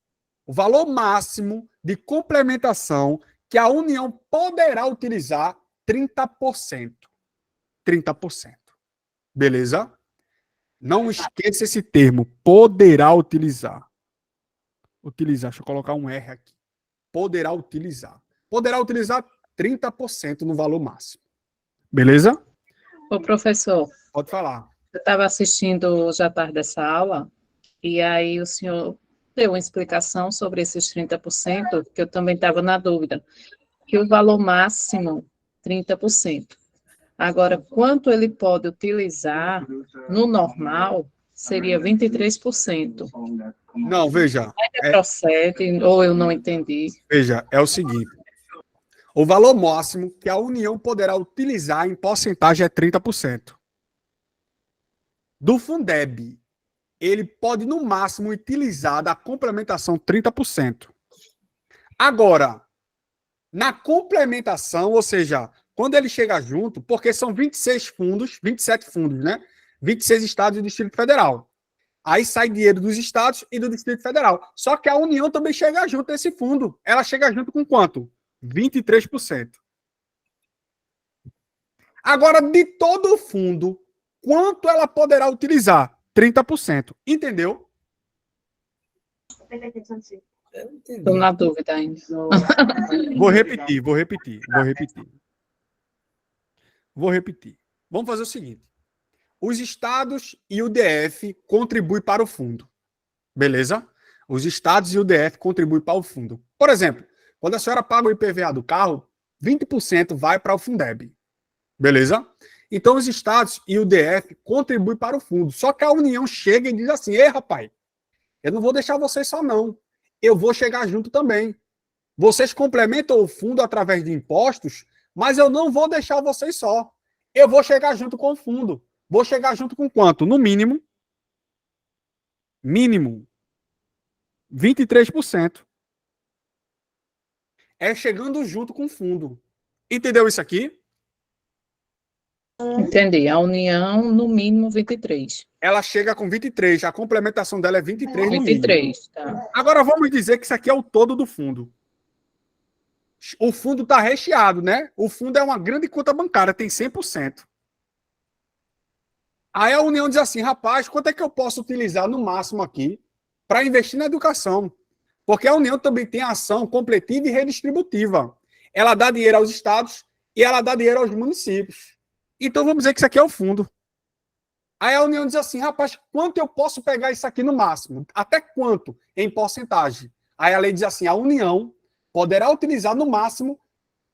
O valor máximo de complementação que a União poderá utilizar, 30%. 30%. Beleza? Não esqueça esse termo, poderá utilizar. Utilizar, deixa eu colocar um R aqui. Poderá utilizar. Poderá utilizar 30% no valor máximo. Beleza? Ô, professor, Pode falar. eu estava assistindo já tarde dessa aula, e aí o senhor deu uma explicação sobre esses 30%, que eu também estava na dúvida, que o valor máximo, 30%. Agora, quanto ele pode utilizar no normal, seria 23%. Não, veja. Procede, ou eu não entendi. Veja, é o seguinte. O valor máximo que a União poderá utilizar em porcentagem é 30%. Do Fundeb, ele pode, no máximo, utilizar da complementação 30%. Agora, na complementação, ou seja, quando ele chega junto, porque são 27 fundos, né? 26 estados e o Distrito Federal. Aí sai dinheiro dos estados e do Distrito Federal. Só que a União também chega junto nesse fundo. Ela chega junto com quanto? 23%. Agora, de todo o fundo, quanto ela poderá utilizar? 30%. Entendeu? Estou na dúvida ainda. Vou repetir. Vamos fazer o seguinte. Os estados e o DF contribuem para o fundo. Beleza? Os estados e o DF contribuem para o fundo. Por exemplo, quando a senhora paga o IPVA do carro, 20% vai para o Fundeb. Beleza? Então, os estados e o DF contribuem para o fundo. Só que a União chega e diz assim, ei, rapaz, eu não vou deixar vocês só não. Eu vou chegar junto também. Vocês complementam o fundo através de impostos, mas eu não vou deixar vocês só. Eu vou chegar junto com o fundo. Vou chegar junto com quanto? No mínimo, 23%. É chegando junto com o fundo. Entendeu isso aqui? Entendi. A União, no mínimo, 23. Ela chega com 23. A complementação dela é 23 no 23, mínimo. tá. Agora vamos dizer que isso aqui é o todo do fundo. O fundo está recheado, né? O fundo é uma grande conta bancária, tem 100%. Aí a União diz assim, rapaz, quanto é que eu posso utilizar no máximo aqui para investir na educação? Porque a União também tem ação completiva e redistributiva. Ela dá dinheiro aos estados e ela dá dinheiro aos municípios. Então vamos dizer que isso aqui é o fundo. Aí a União diz assim, rapaz, quanto eu posso pegar isso aqui no máximo? Até quanto em porcentagem? Aí a lei diz assim, a União poderá utilizar no máximo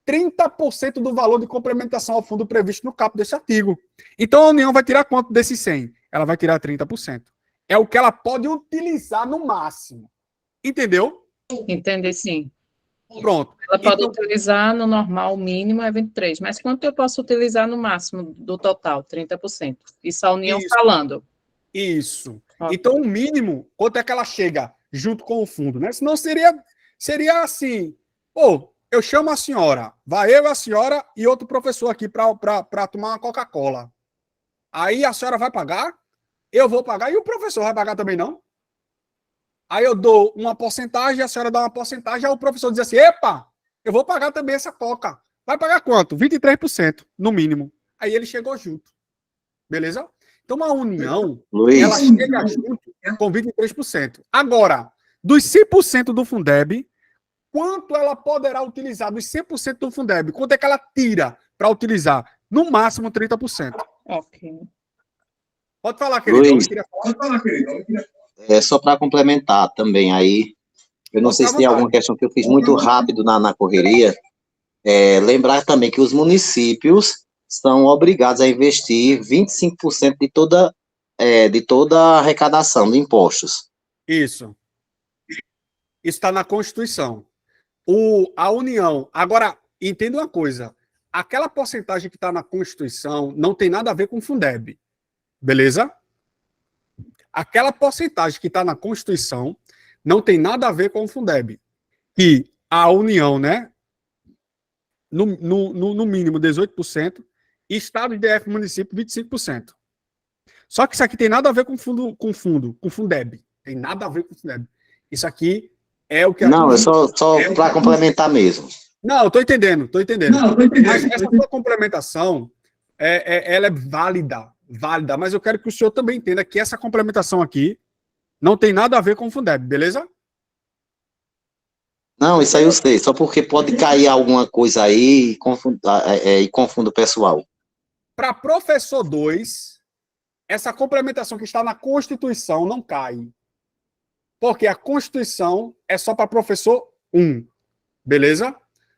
30% do valor de complementação ao fundo previsto no caput desse artigo. Então a União vai tirar quanto desses 100? Ela vai tirar 30%. é o que ela pode utilizar no máximo. Entendeu? Entendi, sim. Pronto. Ela pode Então, utilizar no normal, o mínimo é 23, mas quanto eu posso utilizar no máximo do total? 30%. Isso a União Isso. falando. isso. Ok. Então, o mínimo, quanto é que ela chega junto com o fundo, né? Senão seria assim, pô, eu chamo a senhora, vai eu, a senhora e outro professor aqui para tomar uma Coca-Cola. Aí a senhora vai pagar, eu vou pagar e o professor vai pagar também, não? Aí eu dou uma porcentagem, a senhora dá uma porcentagem, aí o professor diz assim, epa, eu vou pagar também essa Coca. Vai pagar quanto? 23%, no mínimo. Aí ele chegou junto. Beleza? Então, a União, Luiz, ela chega junto com 23%. Agora, dos 100% do Fundeb, quanto ela poderá utilizar dos 100% do Fundeb? Quanto é que ela tira para utilizar? No máximo 30%. Ok. Pode falar, querido. Luiz, só para complementar também aí, eu não Pode sei ficar à se tem alguma vontade. questão que eu fiz muito rápido na correria, lembrar também que os municípios são obrigados a investir 25% de toda a arrecadação de impostos. Isso. Isso está na Constituição. A União. Agora, entenda uma coisa. Aquela porcentagem que está na Constituição não tem nada a ver com o Fundeb. Beleza? Aquela porcentagem que está na Constituição não tem nada a ver com o Fundeb. Que a União, né? No mínimo 18%, e Estado e DF município 25%. Só que isso aqui tem nada a ver com Fundeb. Tem nada a ver com o Fundeb. Isso aqui é o que... Não, é só para complementar mesmo. Não, estou entendendo. Mas essa sua complementação, ela é válida, mas eu quero que o senhor também entenda que essa complementação aqui não tem nada a ver com o Fundeb, beleza? Não, isso aí eu sei, só porque pode cair alguma coisa aí e confunda o pessoal. Para professor 2, essa complementação que está na Constituição não cai. Porque a Constituição é só para professor 1. Beleza?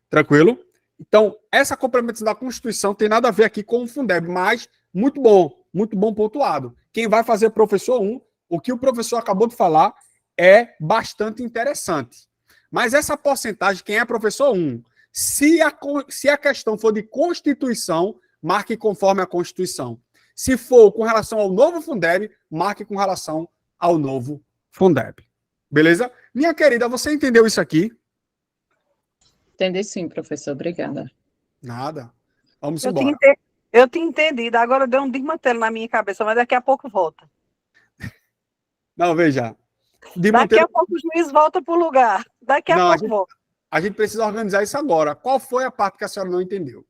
Tranquilo? Então, essa complementação da Constituição tem nada a ver aqui com o Fundeb, mas muito bom pontuado. Quem vai fazer professor 1, o que o professor acabou de falar é bastante interessante. Mas essa porcentagem, quem é professor 1, se a questão for de Constituição, marque conforme a Constituição. Se for com relação ao novo Fundeb, marque com relação ao novo Fundeb. Beleza? Minha querida, você entendeu isso aqui? Entendi sim, professor. Obrigada. Nada. Vamos Eu embora. Eu tinha entendido, agora deu um desmantelo na minha cabeça, mas daqui a pouco volta. Não, veja. Daqui a pouco o juiz volta para o lugar. Daqui a pouco volta. A gente precisa organizar isso agora. Qual foi a parte que a senhora não entendeu?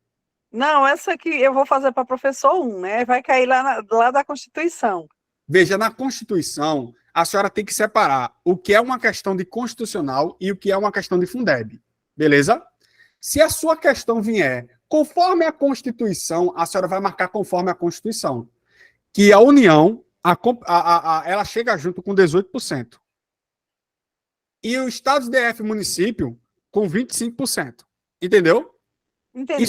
Não, essa aqui eu vou fazer para professor 1, né? Vai cair lá da Constituição. Veja, na Constituição, a senhora tem que separar o que é uma questão de constitucional e o que é uma questão de Fundeb. Beleza? Se a sua questão vier conforme a Constituição, a senhora vai marcar conforme a Constituição. Que a União, ela chega junto com 18%. E o Estado DF município com 25%. Entendeu? Entendi.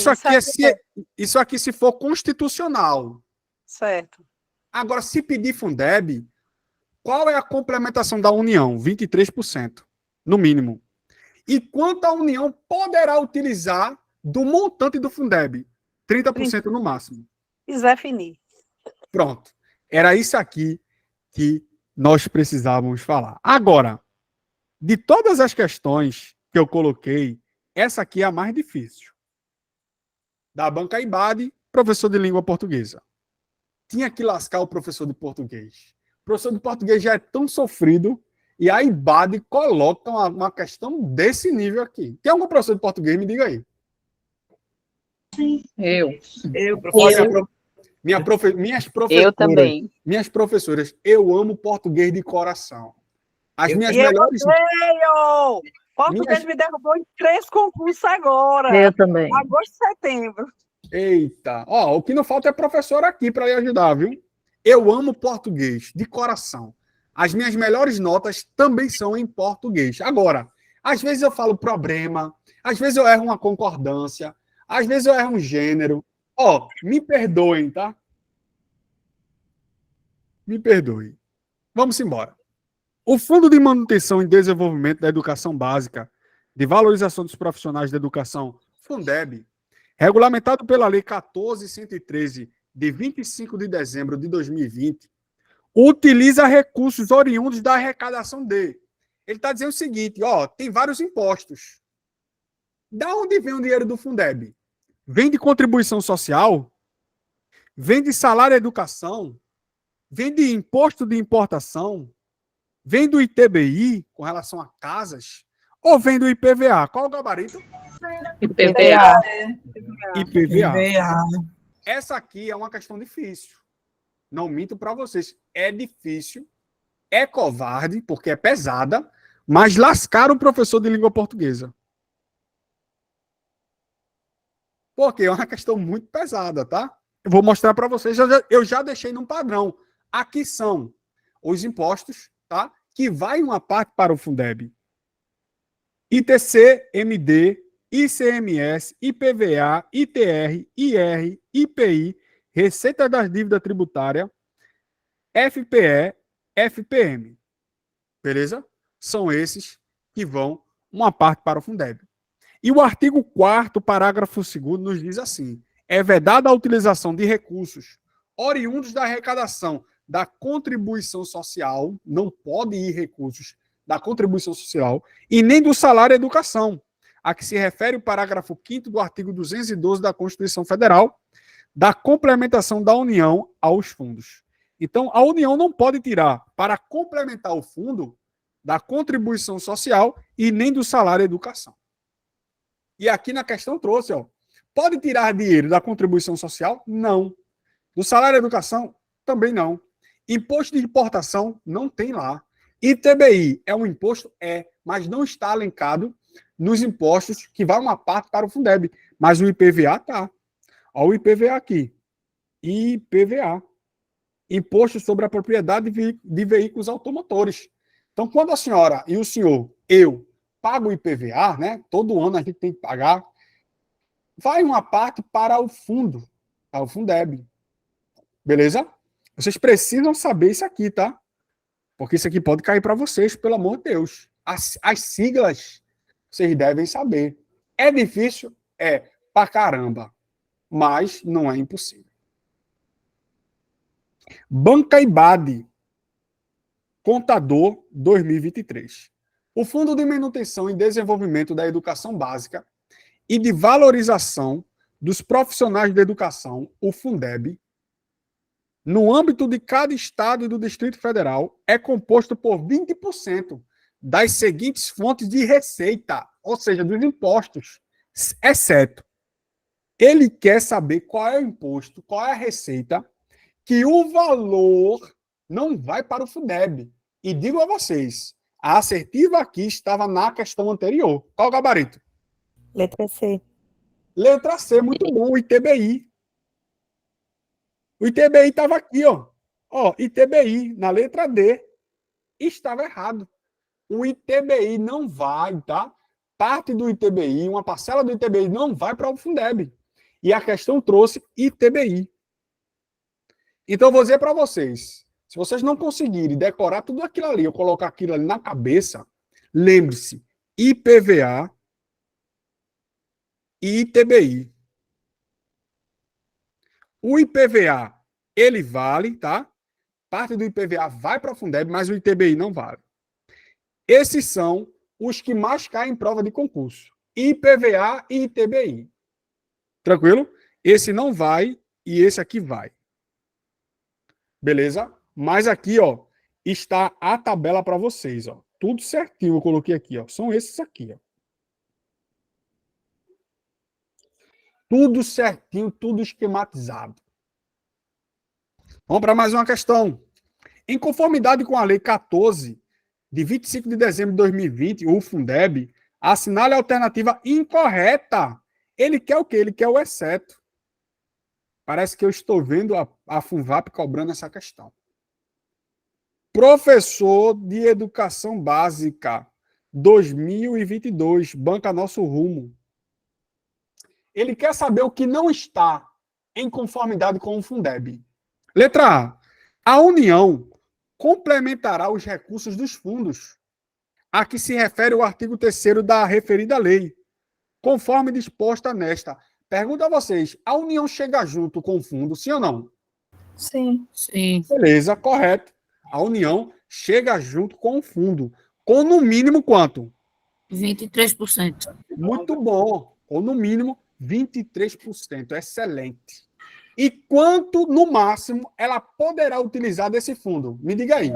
Isso aqui se for constitucional. Certo. Agora, se pedir Fundeb, qual é a complementação da União? 23%, no mínimo. E quanto a União poderá utilizar do montante do Fundeb? 30% no máximo. Quiser finir. Pronto. Era isso aqui que nós precisávamos falar. Agora, de todas as questões que eu coloquei, essa aqui é a mais difícil. Da banca IBAD, professor de língua portuguesa. Tinha que lascar o professor de português. O professor de português já é tão sofrido e a IBAD coloca uma questão desse nível aqui. Tem algum professor de português? Me diga aí. Eu. Minhas professoras. Eu também. Minhas professoras, eu amo português de coração. As minhas E melhores. Português me derrubou em 3 concursos agora. Eu também. Agosto e setembro. Eita, o que não falta é professor aqui para lhe ajudar, viu? Eu amo português de coração. As minhas melhores notas também são em português. Agora, às vezes eu falo problema, às vezes eu erro uma concordância, às vezes eu erro um gênero. Me perdoem, tá? Me perdoem. Vamos embora. O Fundo de Manutenção e Desenvolvimento da Educação Básica, de Valorização dos Profissionais da Educação, Fundeb, regulamentado pela Lei 14.113, de 25 de dezembro de 2020, utiliza recursos oriundos da arrecadação de. Ele está dizendo o seguinte, ó, tem vários impostos. Da onde vem o dinheiro do Fundeb? Vem de contribuição social? Vem de salário e educação? Vem de imposto de importação? Vem do ITBI, com relação a casas? Ou vem do IPVA? Qual o gabarito? IPVA. IPVA. Essa aqui é uma questão difícil. Não minto para vocês. É difícil, é covarde, porque é pesada, mas lascaram o professor de língua portuguesa. Porque é uma questão muito pesada, tá? Eu vou mostrar para vocês. Eu já deixei num padrão. Aqui são os impostos, tá? Que vai uma parte para o Fundeb. ITC, MD, ICMS, IPVA, ITR, IR, IPI, Receita das Dívidas Tributárias, FPE, FPM. Beleza? São esses que vão uma parte para o Fundeb. E o artigo 4º, parágrafo 2º, nos diz assim: é vedada a utilização de recursos oriundos da arrecadação da contribuição social, não pode ir recursos da contribuição social, e nem do salário e educação, a que se refere o parágrafo 5º do artigo 212 da Constituição Federal, da complementação da União aos fundos. Então, a União não pode tirar para complementar o fundo da contribuição social e nem do salário e educação. E aqui na questão trouxe, ó, pode tirar dinheiro da contribuição social? Não. Do salário e educação? Também não. Imposto de importação? Não tem lá. ITBI é um imposto? É, mas não está alencado nos impostos que vai uma parte para o Fundeb. Mas o IPVA está. Olha o IPVA aqui. IPVA. Imposto sobre a propriedade de veículos automotores. Então, quando a senhora e o senhor, eu, pago o IPVA, né? Todo ano a gente tem que pagar. Vai uma parte para o fundo, para o Fundeb. Beleza? Vocês precisam saber isso aqui, tá? Porque isso aqui pode cair para vocês, pelo amor de Deus. As siglas, vocês devem saber. É difícil? É, pra caramba. Mas não é impossível. Banca IBAD, Contador 2023. O Fundo de Manutenção e Desenvolvimento da Educação Básica e de Valorização dos Profissionais da Educação, o Fundeb, no âmbito de cada estado e do Distrito Federal, é composto por 20% das seguintes fontes de receita, ou seja, dos impostos, exceto. Ele quer saber qual é o imposto, qual é a receita, que o valor não vai para o Fundeb. E digo a vocês, a assertiva aqui estava na questão anterior. Qual o gabarito? Letra C. Letra C, muito bom, o ITBI. O ITBI estava aqui, ó. Ó, ITBI, na letra D. Estava errado. O ITBI não vai, tá? Parte do ITBI, uma parcela do ITBI não vai para o Fundeb. E a questão trouxe ITBI. Então, eu vou dizer para vocês, se vocês não conseguirem decorar tudo aquilo ali, ou colocar aquilo ali na cabeça, lembre-se, IPVA e ITBI. O IPVA, ele vale, tá? Parte do IPVA vai para a Fundeb, mas o ITBI não vale. Esses são os que mais caem em prova de concurso. IPVA e ITBI. Tranquilo? Esse não vai e esse aqui vai. Beleza? Mas aqui, ó, está a tabela para vocês, ó. Tudo certinho eu coloquei aqui, ó. São esses aqui, ó. Tudo certinho, tudo esquematizado. Vamos para mais uma questão. Em conformidade com a Lei 14, de 25 de dezembro de 2020, o Fundeb assinale a alternativa incorreta. Ele quer o quê? Ele quer o exceto. Parece que eu estou vendo a FUNVAP cobrando essa questão. Professor de Educação Básica 2022, banca Nosso Rumo. Ele quer saber o que não está em conformidade com o Fundeb. Letra A. A União complementará os recursos dos fundos, a que se refere o artigo 3º da referida lei, conforme disposta nesta. Pergunto a vocês, a União chega junto com o fundo, sim ou não? Sim. Sim. Beleza, correto. A União chega junto com o fundo, com no mínimo quanto? 23%. Muito bom. Com no mínimo 23%. Excelente. E quanto, no máximo, ela poderá utilizar desse fundo? Me diga aí.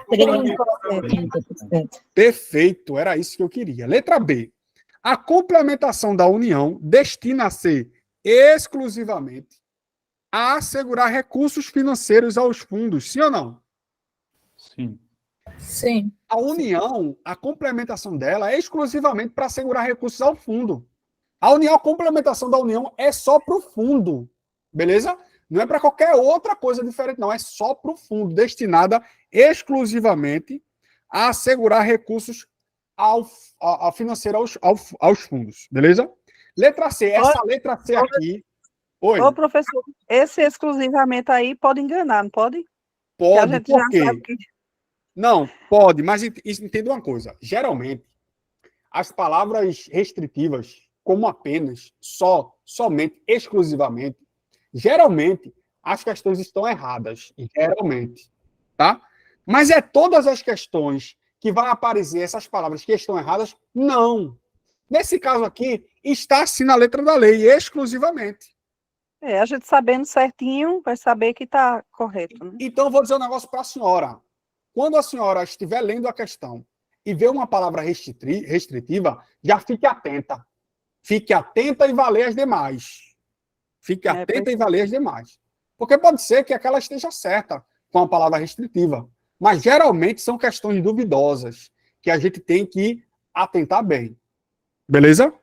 30%. Perfeito, era isso que eu queria. Letra B. A complementação da União destina-se exclusivamente a assegurar recursos financeiros aos fundos, sim ou não? Sim. Sim. A União, a complementação dela é exclusivamente para assegurar recursos ao fundo. A União, a complementação da União é só para o fundo, beleza? Não é para qualquer outra coisa diferente, não. É só para o fundo, destinada exclusivamente a assegurar recursos financeiros aos fundos, beleza? Letra C, essa letra C aqui. Oi. Ô, professor, esse exclusivamente aí pode enganar, não pode? Que a Pode, gente por já quê? sabe que... Não, pode, mas entenda uma coisa. Geralmente, as palavras restritivas, como apenas, só, somente, exclusivamente, geralmente, as questões estão erradas. Geralmente. Tá? Mas é todas as questões que vai aparecer essas palavras que estão erradas? Não. Nesse caso aqui, está assim na letra da lei, exclusivamente. a gente sabendo certinho, vai saber que está correto. Né? Então, eu vou dizer um negócio para a senhora. Quando a senhora estiver lendo a questão e ver uma palavra restritiva, já fique atenta. Fique atenta e vá ler as demais. Fique atenta e vá ler as demais. Porque pode ser que aquela esteja certa com a palavra restritiva. Mas, geralmente, são questões duvidosas que a gente tem que atentar bem. Beleza?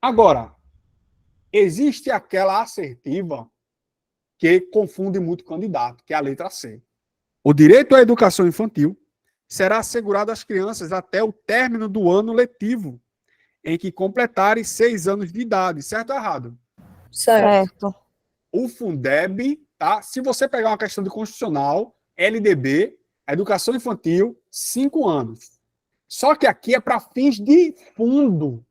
Agora, existe aquela assertiva que confunde muito o candidato, que é a letra C. O direito à educação infantil será assegurado às crianças até o término do ano letivo, em que completarem 6 anos de idade. Certo ou errado? Certo. O Fundeb, tá? Se você pegar uma questão de constitucional, LDB, educação infantil, 5 anos. Só que aqui é para fins de fundo.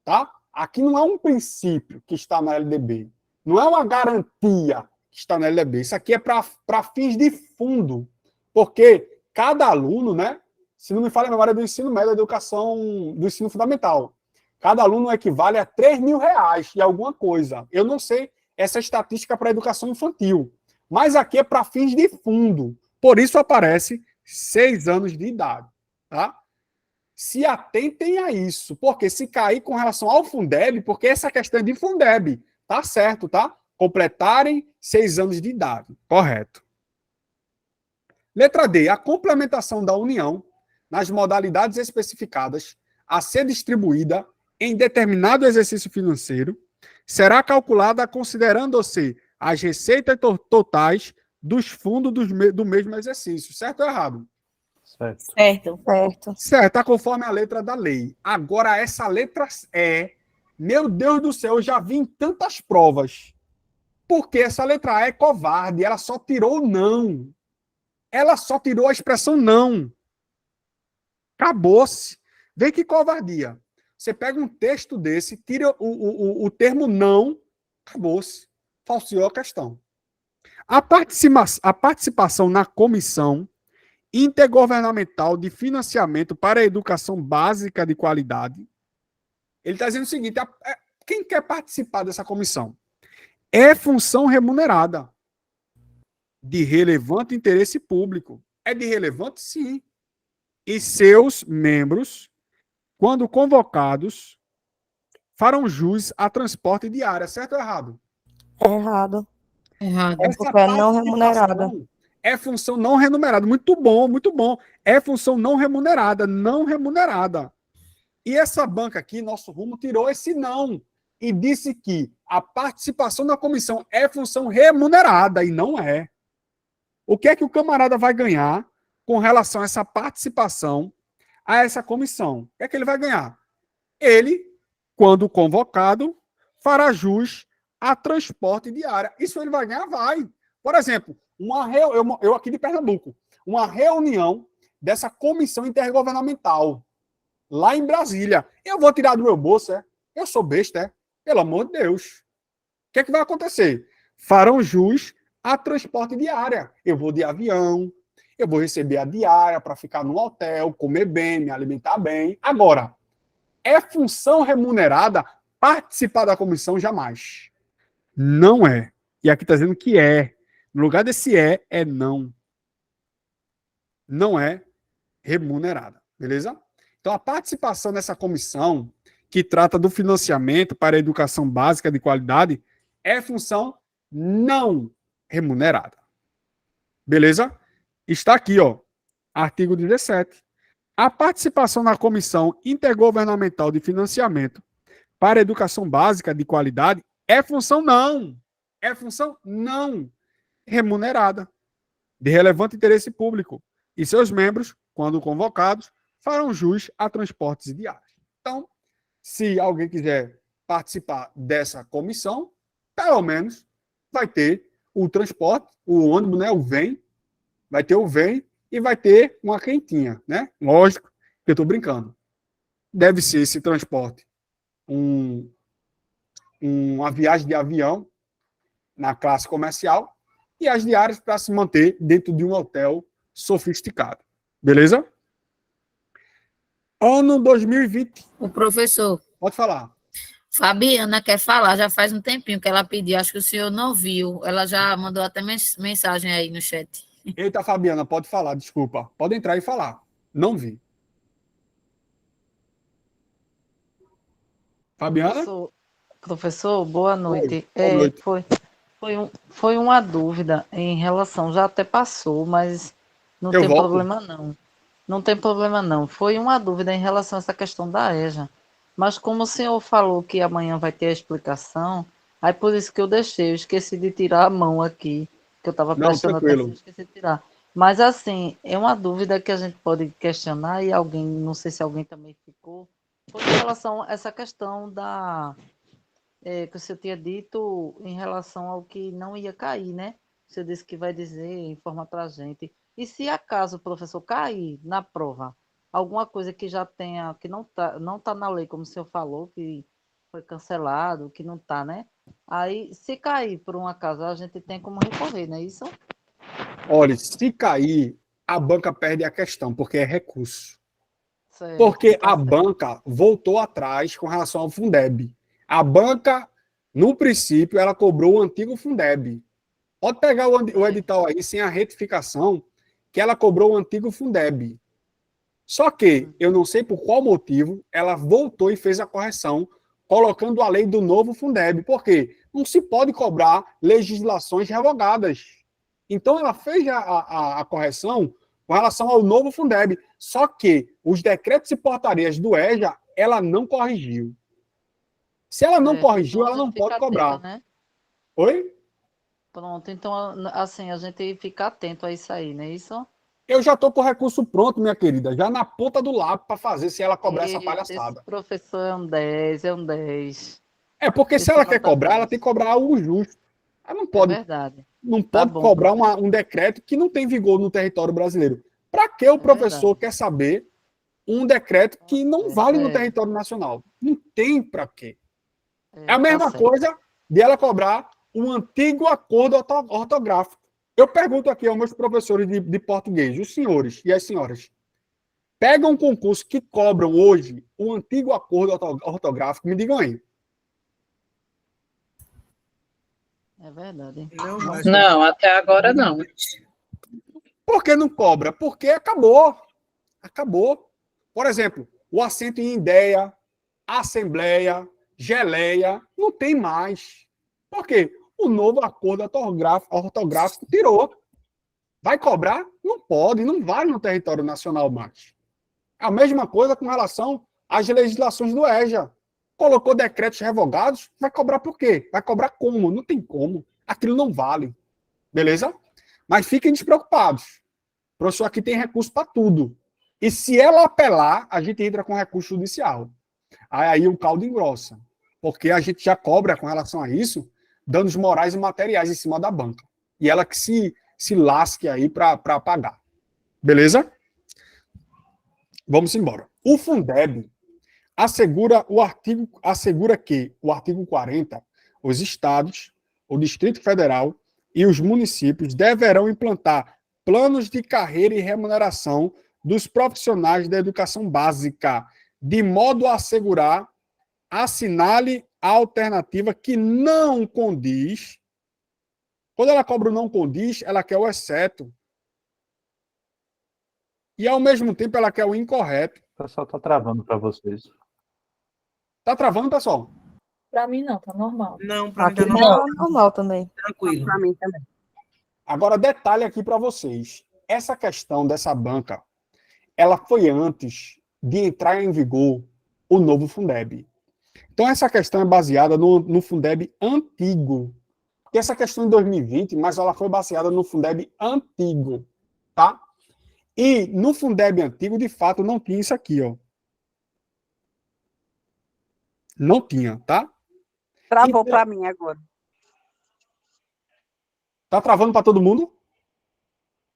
Tá? Aqui não é um princípio que está na LDB. Não é uma garantia que está na LDB. Isso aqui é para fins de fundo. Porque cada aluno, né? Se não me falha a memória do ensino médio, da educação, do ensino fundamental, cada aluno equivale a R$3.000 e alguma coisa. Eu não sei essa estatística para a educação infantil. Mas aqui é para fins de fundo. Por isso aparece 6 anos de idade. Tá? Se atentem a isso. Porque se cair com relação ao Fundeb, porque essa questão é de Fundeb. Tá certo, tá? Completarem 6 anos de idade. Correto. Letra D. A complementação da União nas modalidades especificadas a ser distribuída em determinado exercício financeiro será calculada considerando-se as receitas totais dos fundos do mesmo exercício. Certo ou errado? Certo. Certo. Certo, está conforme a letra da lei. Agora, essa letra E, meu Deus do céu, eu já vi em tantas provas. Porque essa letra E é covarde, ela só tirou não. Ela só tirou a expressão não. Acabou-se. Vê que covardia. Você pega um texto desse, tira o termo não, acabou-se. Falseou a questão. A participação na comissão intergovernamental de financiamento para a educação básica de qualidade. Ele está dizendo o seguinte, quem quer participar dessa comissão? É função remunerada, de relevante interesse público. É de relevante, sim. E seus membros, quando convocados, farão jus a transporte diário. Certo ou errado? Errado. Errado. É porque é não remunerada. É função não remunerada. Muito bom, muito bom. É função não remunerada, não remunerada. E essa banca aqui, Nosso Rumo, tirou esse não e disse que a participação na comissão é função remunerada e não é. O que é que o camarada vai ganhar com relação a essa participação a essa comissão? O que é que ele vai ganhar? Ele, quando convocado, fará jus a transporte diário. Isso ele vai ganhar? Vai. Por exemplo, eu aqui de Pernambuco, uma reunião dessa comissão intergovernamental lá em Brasília. Eu vou tirar do meu bolso, é? Eu sou besta, é? Pelo amor de Deus. O que é que vai acontecer? Farão jus a transporte diária. Eu vou de avião, eu vou receber a diária para ficar no hotel, comer bem, me alimentar bem. Agora, é função remunerada participar da comissão? Jamais. Não é. E aqui está dizendo que é. No lugar desse é não. Não é remunerada. Beleza? Então, a participação nessa comissão, que trata do financiamento para a educação básica de qualidade, é função não remunerada. Beleza? Está aqui, ó, artigo 17. A participação na Comissão Intergovernamental de Financiamento para a Educação Básica de Qualidade é função não remunerada, de relevante interesse público, e seus membros, quando convocados, farão jus a transportes diários. Então, se alguém quiser participar dessa comissão, pelo menos vai ter o transporte, o ônibus, né, o VEM, vai ter o VEM e vai ter uma quentinha, né? Lógico que eu estou brincando. Deve ser esse transporte uma viagem de avião na classe comercial e as diárias para se manter dentro de um hotel sofisticado. Beleza? Ano 2020. O professor. Pode falar. Fabiana quer falar, já faz um tempinho que ela pediu, acho que o senhor não viu. Ela já mandou até mensagem aí no chat. Eita, Fabiana, pode falar, desculpa. Pode entrar e falar. Não vi. Fabiana? Professor, boa noite. Boa noite. Foi uma dúvida em relação, já até passou, mas não tem problema não. Não tem problema não. Foi uma dúvida em relação a essa questão da EJA. Mas como o senhor falou que amanhã vai ter a explicação, aí por isso que eu deixei, eu esqueci de tirar a mão aqui, que eu estava prestando atenção, esqueci de tirar. Mas assim, é uma dúvida que a gente pode questionar e alguém, não sei se alguém também ficou, foi em relação a essa questão que o senhor tinha dito em relação ao que não ia cair, né? O senhor disse que vai dizer, informar para a gente. E se acaso o professor cair na prova, alguma coisa que já tenha, que não tá na lei, como o senhor falou, que foi cancelado, que não está, né? Aí, se cair por um acaso, a gente tem como recorrer, não é isso? Olha, se cair, a banca perde a questão, porque é recurso. Certo, porque tá a banca voltou atrás com relação ao Fundeb. A banca, no princípio, ela cobrou o antigo Fundeb. Pode pegar o edital aí, sem a retificação, que ela cobrou o antigo Fundeb. Só que, eu não sei por qual motivo, ela voltou e fez a correção, colocando a lei do novo Fundeb. Por quê? Não se pode cobrar legislações revogadas. Então, ela fez a correção com relação ao novo Fundeb. Só que os decretos e portarias do EJA, ela não corrigiu. Se ela não corrigiu, ela não pode cobrar. Né? Oi? Pronto, então, assim, a gente fica atento a isso aí, não é isso? Eu já estou com o recurso pronto, minha querida, já na ponta do lápis para fazer se ela cobrar essa palhaçada. Esse professor é um 10, é um 10. É, porque se ela quer cobrar, ela tem que cobrar algo justo. Ela não pode, verdade. não pode cobrar um decreto que não tem vigor no território brasileiro. Para que o professor quer saber um decreto que não vale no território nacional? Não tem para quê. É a mesma coisa de ela cobrar um antigo acordo ortográfico. Eu pergunto aqui aos meus professores de português, os senhores e as senhoras, pegam um concurso que cobram hoje um antigo acordo ortográfico, me digam aí. É verdade. Não, até agora não. Por que não cobra? Porque acabou. Acabou. Por exemplo, o acento em ideia, assembleia, geleia, não tem mais. Por quê? O novo acordo ortográfico tirou. Vai cobrar? Não pode, não vale no território nacional mais. A mesma coisa com relação às legislações do EJA. Colocou decretos revogados, vai cobrar por quê? Vai cobrar como? Não tem como. Aquilo não vale. Beleza? Mas fiquem despreocupados. O professor aqui tem recurso para tudo. E se ela apelar, a gente entra com recurso judicial. Aí o caldo engrossa. Porque a gente já cobra com relação a isso danos morais e materiais em cima da banca. E ela que se lasque aí para pagar. Beleza? Vamos embora. O Fundeb assegura que o artigo 40, os estados, o Distrito Federal e os municípios deverão implantar planos de carreira e remuneração dos profissionais da educação básica, de modo a assegurar, assinale a alternativa que não condiz. Quando ela cobra o não condiz, ela quer o exceto. E, ao mesmo tempo, ela quer o incorreto. O pessoal está travando para vocês. Tá travando, pessoal? Para mim não, tá normal. Não, para mim Aqui tá tá normal. normal também. Tranquilo. Para mim também. Agora, detalhe aqui para vocês. Essa questão dessa banca, ela foi antes de entrar em vigor o novo Fundeb. Então, essa questão é baseada no Fundeb antigo. Porque essa questão em 2020, mas ela foi baseada no Fundeb antigo, tá? E no Fundeb antigo, de fato, não tinha isso aqui, ó. Não tinha, tá? Travou para mim agora. Tá travando para todo mundo?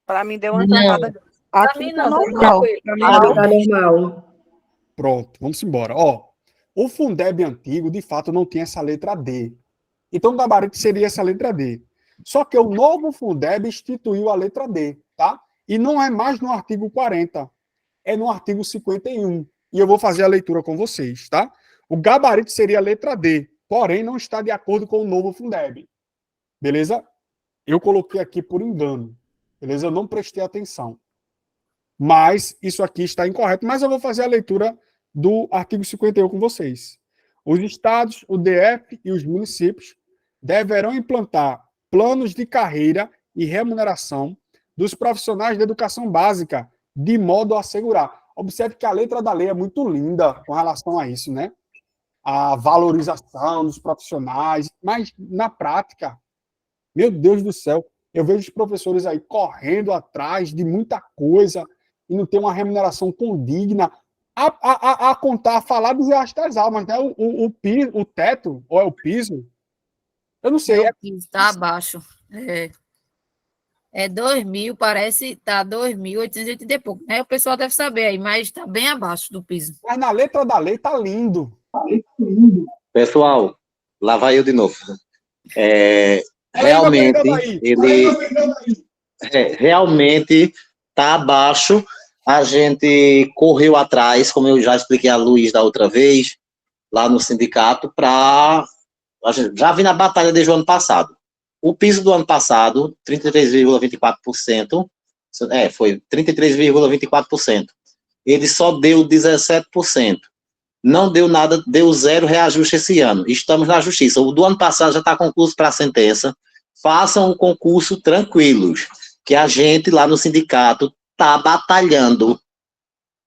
Para mim deu uma travada. Para Aqui mim tá não, tá normal. tranquilo. Pra mim Para não. mim tá normal. Pronto, vamos embora. Ó, o Fundeb antigo, de fato, não tinha essa letra D. Então, o gabarito seria essa letra D. Só que o novo Fundeb instituiu a letra D, tá? E não é mais no artigo 40, é no artigo 51. E eu vou fazer a leitura com vocês, tá? O gabarito seria a letra D, porém não está de acordo com o novo Fundeb. Beleza? Eu coloquei aqui por engano. Beleza? Eu não prestei atenção. Mas isso aqui está incorreto. Mas eu vou fazer a leitura do artigo 51 com vocês. Os estados, o DF e os municípios deverão implantar planos de carreira e remuneração dos profissionais da educação básica, de modo a assegurar. Observe que a letra da lei é muito linda com relação a isso, né? A valorização dos profissionais, mas na prática, meu Deus do céu, eu vejo os professores aí correndo atrás de muita coisa e não tem uma remuneração condigna a contar, a falar dos reais das almas, né? O teto, ou é o piso? Eu não sei. Está abaixo. É 2.000, parece, tá 2.880 e pouco. O pessoal deve saber aí, mas está bem abaixo do piso. Mas na letra da lei tá lindo. Pessoal, lá vai eu de novo. Realmente, realmente está abaixo. A gente correu atrás, como eu já expliquei a Luiz da outra vez, lá no sindicato, já vi na batalha desde o ano passado. O piso do ano passado, 33,24%, foi 33,24%. Ele só deu 17%. Não deu nada, deu zero reajuste esse ano. Estamos na justiça. O do ano passado já está concluído para a sentença. Façam o concurso tranquilos, que a gente lá no sindicato está batalhando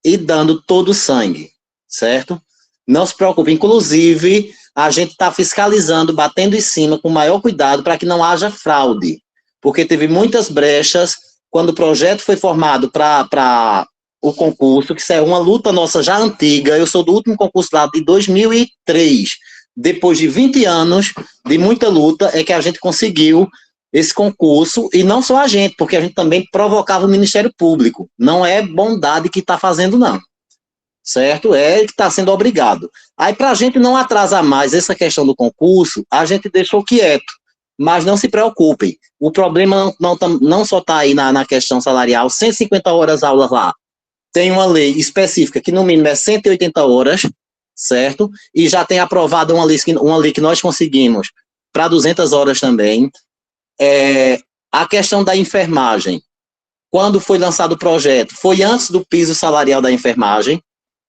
e dando todo o sangue, certo? Não se preocupe. Inclusive, a gente está fiscalizando, batendo em cima com o maior cuidado para que não haja fraude, porque teve muitas brechas quando o projeto foi formado para o concurso, que isso é uma luta nossa já antiga. Eu sou do último concurso lá de 2003. Depois de 20 anos de muita luta, é que a gente conseguiu esse concurso, e não só a gente, porque a gente também provocava o Ministério Público. Não é bondade que está fazendo, não. Certo? É que está sendo obrigado. Aí, para a gente não atrasar mais essa questão do concurso, a gente deixou quieto. Mas não se preocupem. O problema não só está aí na questão salarial, 150 horas aulas lá. Tem uma lei específica que no mínimo é 180 horas, certo? E já tem aprovado uma lei que nós conseguimos para 200 horas também. A questão da enfermagem. Quando foi lançado o projeto, foi antes do piso salarial da enfermagem.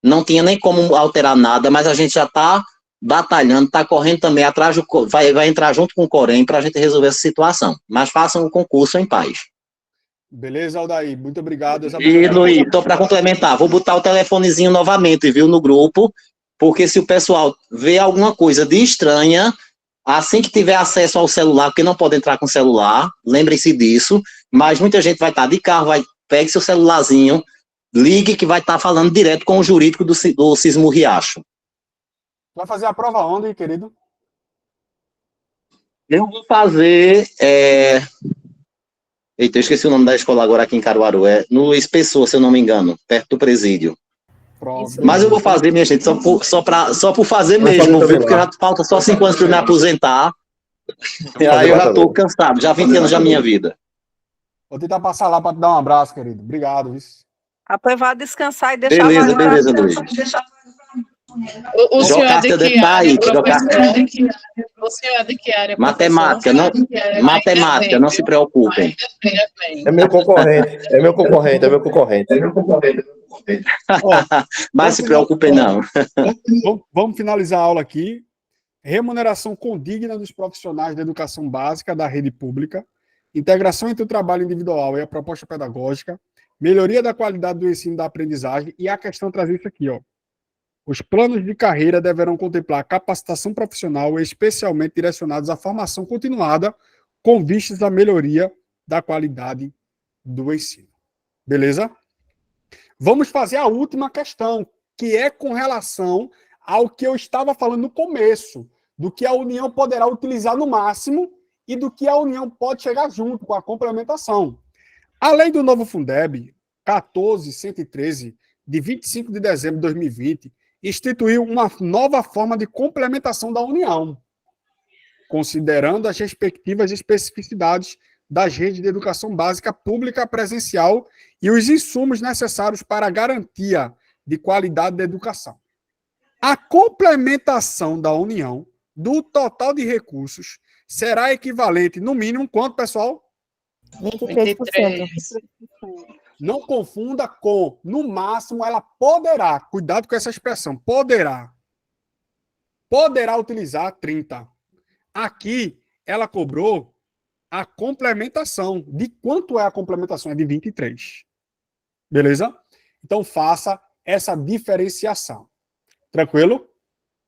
Não tinha nem como alterar nada, mas a gente já está batalhando, está correndo também atrás, vai entrar junto com o Corém para a gente resolver essa situação. Mas façam o concurso em paz. Beleza, Aldair? Muito obrigado. E, Luiz, estou para complementar, vou botar o telefonezinho novamente, viu, no grupo, porque se o pessoal vê alguma coisa de estranha, assim que tiver acesso ao celular, porque não pode entrar com celular, lembrem-se disso, mas muita gente vai estar de carro, pegue seu celularzinho, ligue que vai estar falando direto com o jurídico do Sismo Riacho. Vai fazer a prova onde, querido? Eu vou fazer Eita, eu esqueci o nome da escola agora aqui em Caruaru. É no Luiz Pessoa, se eu não me engano, perto do presídio. Pronto. Mas eu vou fazer, minha gente, só por fazer mesmo, viu? Porque já falta só 5 anos para eu me aposentar. E aí eu já estou cansado, já 20 anos da minha vida. Vou tentar passar lá para te dar um abraço, querido. Obrigado, viu? Apoio vá descansar e deixar Beleza, a vaga beleza, pra- Luiz. O senhor é Jocasta de deve que estar área, aí, professor? Jocasta. O senhor é de que área, Matemática, professor? matemática, não se preocupem. É meu concorrente, é meu concorrente, é meu concorrente. Mas se preocupem não. Vamos finalizar a aula aqui. Remuneração condigna dos profissionais da educação básica da rede pública, integração entre o trabalho individual e a proposta pedagógica, melhoria da qualidade do ensino e da aprendizagem, e a questão traz isso aqui, ó. Os planos de carreira deverão contemplar capacitação profissional, especialmente direcionados à formação continuada, com vistas à melhoria da qualidade do ensino. Beleza? Vamos fazer a última questão, que é com relação ao que eu estava falando no começo, do que a União poderá utilizar no máximo e do que a União pode chegar junto com a complementação. A lei do novo Fundeb, 14.113, de 25 de dezembro de 2020, instituiu uma nova forma de complementação da União, considerando as respectivas especificidades das redes de educação básica pública presencial e os insumos necessários para a garantia de qualidade da educação. A complementação da União do total de recursos será equivalente, no mínimo, quanto, pessoal? 23%. Não confunda com, no máximo, ela poderá, cuidado com essa expressão, poderá utilizar 30%. Aqui, ela cobrou a complementação. De quanto é a complementação? É de 23%. Beleza? Então, faça essa diferenciação. Tranquilo?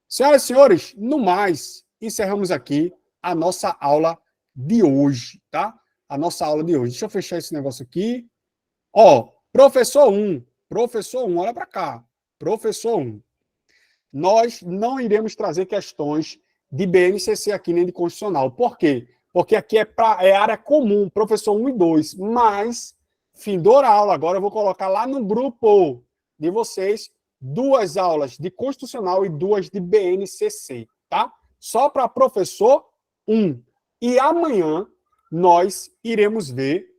Senhoras e senhores, no mais, encerramos aqui a nossa aula de hoje, tá? A nossa aula de hoje. Deixa eu fechar esse negócio aqui. Ó, professor 1, olha para cá. Professor 1. Nós não iremos trazer questões de BNCC aqui, nem de constitucional. Por quê? Porque aqui é área comum, professor 1 e 2. Mas, findou a aula agora, eu vou colocar lá no grupo de vocês 2 aulas de constitucional e 2 de BNCC, tá? Só para professor 1. E amanhã nós iremos ver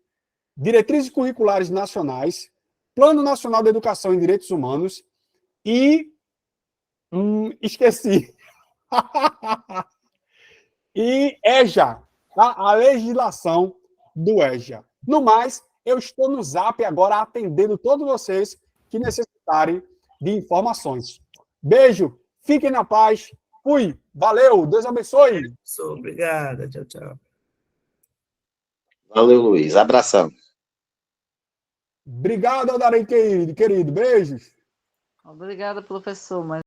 diretrizes curriculares nacionais, Plano Nacional de Educação em Direitos Humanos e... esqueci. E EJA, tá? A legislação do EJA. No mais, eu estou no Zap agora atendendo todos vocês que necessitarem de informações. Beijo, fiquem na paz. Fui, valeu, Deus abençoe. Obrigada, tchau, tchau. Valeu, Luiz. Abração. Obrigado, Aldarei, querido. Beijos. Obrigada, professor. Mas